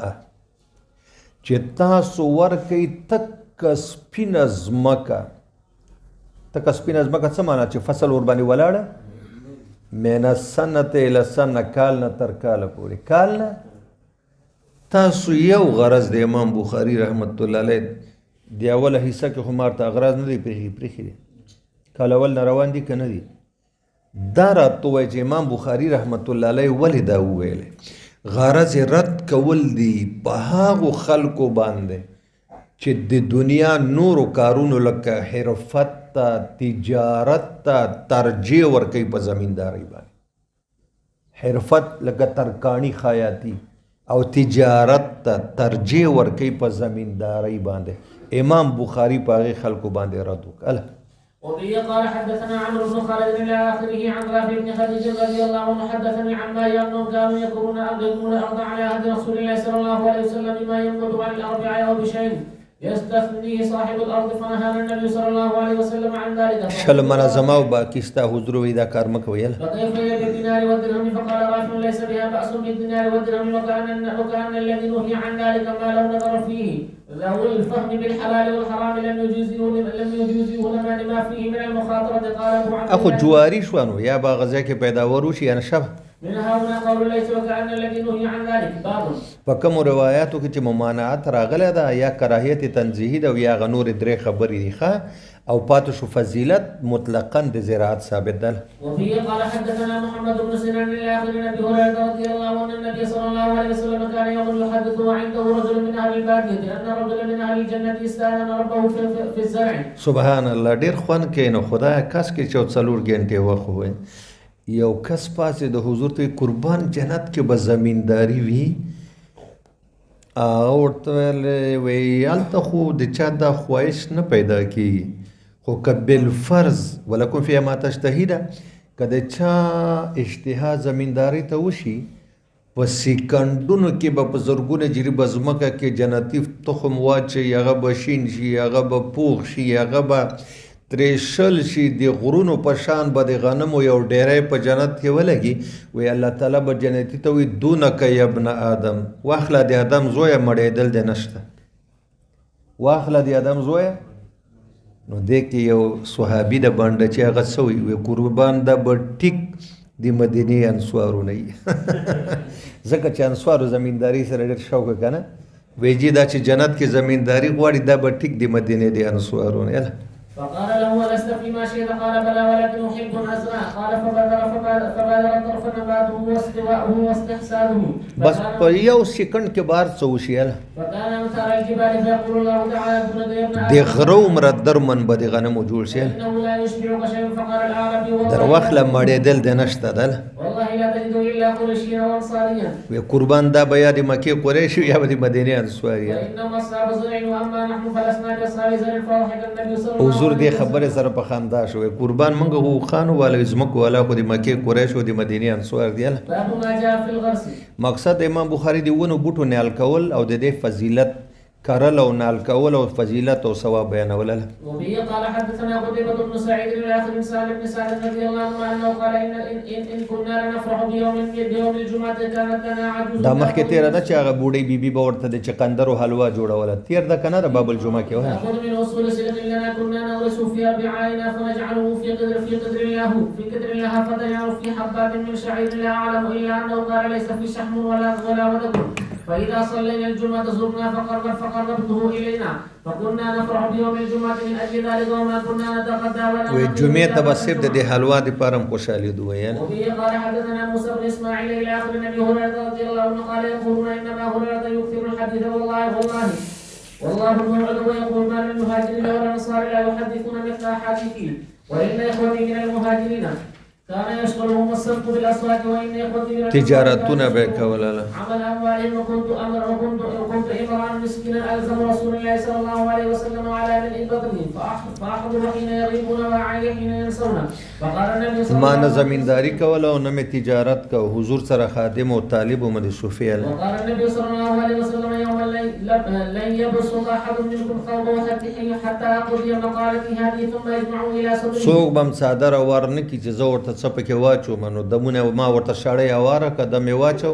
چې تاسو ورکئ تک سپینه ځمکه. تک سپینه ځمکه څه معنا چې فصل ورباندې ولاړه من السنة الى سنه، کال نه تر کاله پورې. کال نه تاسو یو غرض د امام بخاري رحمت الله علیه دی اوله حصہ کې خو مارته اغراض نه دی پرېښي دي، کال اول نه روان دي که نه دي. دا راته وایي چې امام بخاري رحمت الله علیه ولې دا وویلی؟ غرض رد کول دي په هغو خلکو باندې چې د دنیا نورو کارونو لکه حرفت ته تجارت ته ترجیح ورکوي په زمیندارۍ باندې. حرفت لکه ترکاڼي خیاطي او تجارت ته ترجیح ورکوي په زمیندارۍ باندې. امام بخاري په هغې خلکو باندې رد وکړه. وبه قال حدثنا عمرو بن خالد الى اخره عن رافع بن خديج رضي الله عنه حدثني عما انهم كانوا يذكرون الارض على عهد رسول الله صلى الله عليه وسلم بما ينقض عن الاربعاء او بشيء يستثنيه صاحب الارض فنهانا النبي صلى الله عليه وسلم عن ذلك. شل منظمه او باقي ستا حضور وي دا کار مکوي. فكيف هي بالدينار والدرهم؟ فقال رافع ليس بها باس بالدينار والدرهم وكان الذي نهي عن ذلك ما لو نظر فيه ذوي الفهم بالحلال والحرام لم يجوزه لما فيه من المخاطره. قال ابو عبد اخو جواري شوانو یا با غزا کې پیداوار وشي یا نشب. منها هنا قول ليس وكأن الذي نهي عن ذلك باب. په کوم روایتو کې چې ممانعت راغلی ده یا کراهیت تنزیهی ده یا غنور درې خبرې دي ښه او پاتې شو فضیلت مطلقا د زراعت ثابت ده. وفيه قال حدثنا محمد بن سنان الاخر عن ابي هريره رضي الله عنه ان النبي صلى الله عليه وسلم كان يوم يحدث وعنده رجل من اهل الباديه ان رجلا من اهل الجنه استاذن ربه في الزرع. سبحان الله ډیر خوند کوي نو خدای کس کې 44 غنټې وخت وای یو کس پاسې د حضور ته قربان جنت کې به زمینداری وي او ورته وی هلته خو د چا دا خواهش نه پیدا کېږي خو که بالفرض ولکم فیها ما تشتهي ده که د چا اشتها زمینداری ته وشي په سیکنډونو کې به په زرګونه جریبه ځمکه کې جنتي تخم واچي، هغه به شین شي، هغه به پوخ شي، هغه به تریشل شي، د غرونو په شان به د غنمو یو ډیری په جنت کې ولګي. وی الله تعالی به جنتي ته وي دونک یا ابن آدم، واخله د آدم زویه مړېدل دی نشته، واخله د آدم زویه. نو دې کې یو صحابي د بانډه چې هغه څه وی قربان دا به ټیک د مدینې انصارو نه وي ځکه چې انصارو زمینداري سره ډېر شوق که نه وی جي دا چې جنت کې زمینداري غواړي دا به ټیک د مدینې د انصارو نه. فقال له ولست في ماشية؟ قال بلى ولكن أحب الأزرع. قال فبادر طرف نباته واستواءه واستحسانه. بس په یو سکند کې بار څه وشي فكان مثار الجبال فيقول الله تعالى د غرو عمره درمن به د غنمو جوړ شي إنه لا يشبعك شيء. فقال الأعرابي در وخله مړېدل د نشته ده والله لا تجد إلا قرشيا وأنصاريا. وی قربان دا به یا د مکې قریش یا به د مدینې انصاري. وإنما أصحاب زرع وأما نحن فلسنا بأصحاب زرع. فضحك النبي صلى الله عليه وسلم. حضور دې خبره سره په خندا شو قربان منګه هو خانو والا زمکو والا خو د مکې قریش او د مدینې انصار دی. باب ما جاء في الغرس. مقصد امام بخاری دی ونو بوټو نال کول او د دې فضیلت کرل او نال کول او فضیلت او ثواب بیانول. وبه قال حدثنا قتيبة بن سعيد الاخر سالم بن سعد رضي الله عنه انه قال ان كنا لنفرح بيوم الجمعه كانت لنا عجوز. دا مخکې تیر نه چې هغه بوډۍ بیبي به ورته د چقندرو حلوا جوړوله تیر د کنه د باب الجمعه کې وه. ناخذ من اصول سلك لنا كنا نغرس في ابعائنا فنجعله في قدر الله فتجعل في حبات من شعير لا اعلم الا انه قال ليس في شحم ولا ودك. فاذا صلينا الجمعه زرنا فقربته الينا فكنا نفرح بيوم الجمعه من اجل ذلك وما كنا نتغدى ولا وی جمعه ته به صرف د حلوا د پارم خوشالي دوی. وبه قال حدثنا موسى بن اسماعيل الى اخر النبي هريره رضي الله عنه قال يقولون انما هريره يكثر الحديث والله الموعد ويقول ما للمهاجرين والانصار لا يحدثون مثل احاديثه وان اخوتي من المهاجرين كان يشغلهم الصدق بالاسواق وان اخوتي من تجارتنا بكولاله عمل اموالهم وكنت امرا مسكينا الزم رسول الله صلى الله عليه وسلم على من بطنه فاحضر حين يغيبون وعي حين ينسون. فقال النبي صلى الله عليه وسلم ما زمینداری کوله او نه تجارت کو حضور سره خادم او طالب او مد صوفیه. وقال النبي صلى الله عليه وسلم يوم لا لن يبسط أحد منكم ثوبه حتى أقضي مقالتي هذه ثم يجمعوا إلى صدره. څوک به هم څادر اوار نه کړي چې زه ورته څه پکې واچوم، نو دمونه ما ورته شړۍ اواره کړه، دم یې واچو،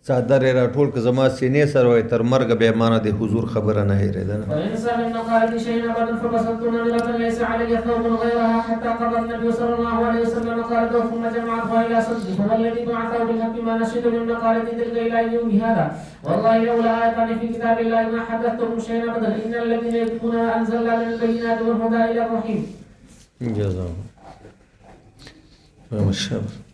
څادر یې راټول کړه، زما سینې سره وایي تر مرګه بیا ما نه د حضور خبره نه هېرېده. فإن من مقالتي شيئا أبدا فبسطت نمرة ليس علي ثوب غيرها حتى قضى النبي صلى الله عليه وسلم مقالته ثم جمعتها إلى صدره. فوالذي بعثه بالحق ما نشد من مقالتي تلك إلى يوم هذا والله لولا آيتان في كتاب الله ما حدثتكم شيئا أبدا إن الذين يكتبون ما أنزلنا من البينات والهدى إلى الرحيم. جزاهم الله.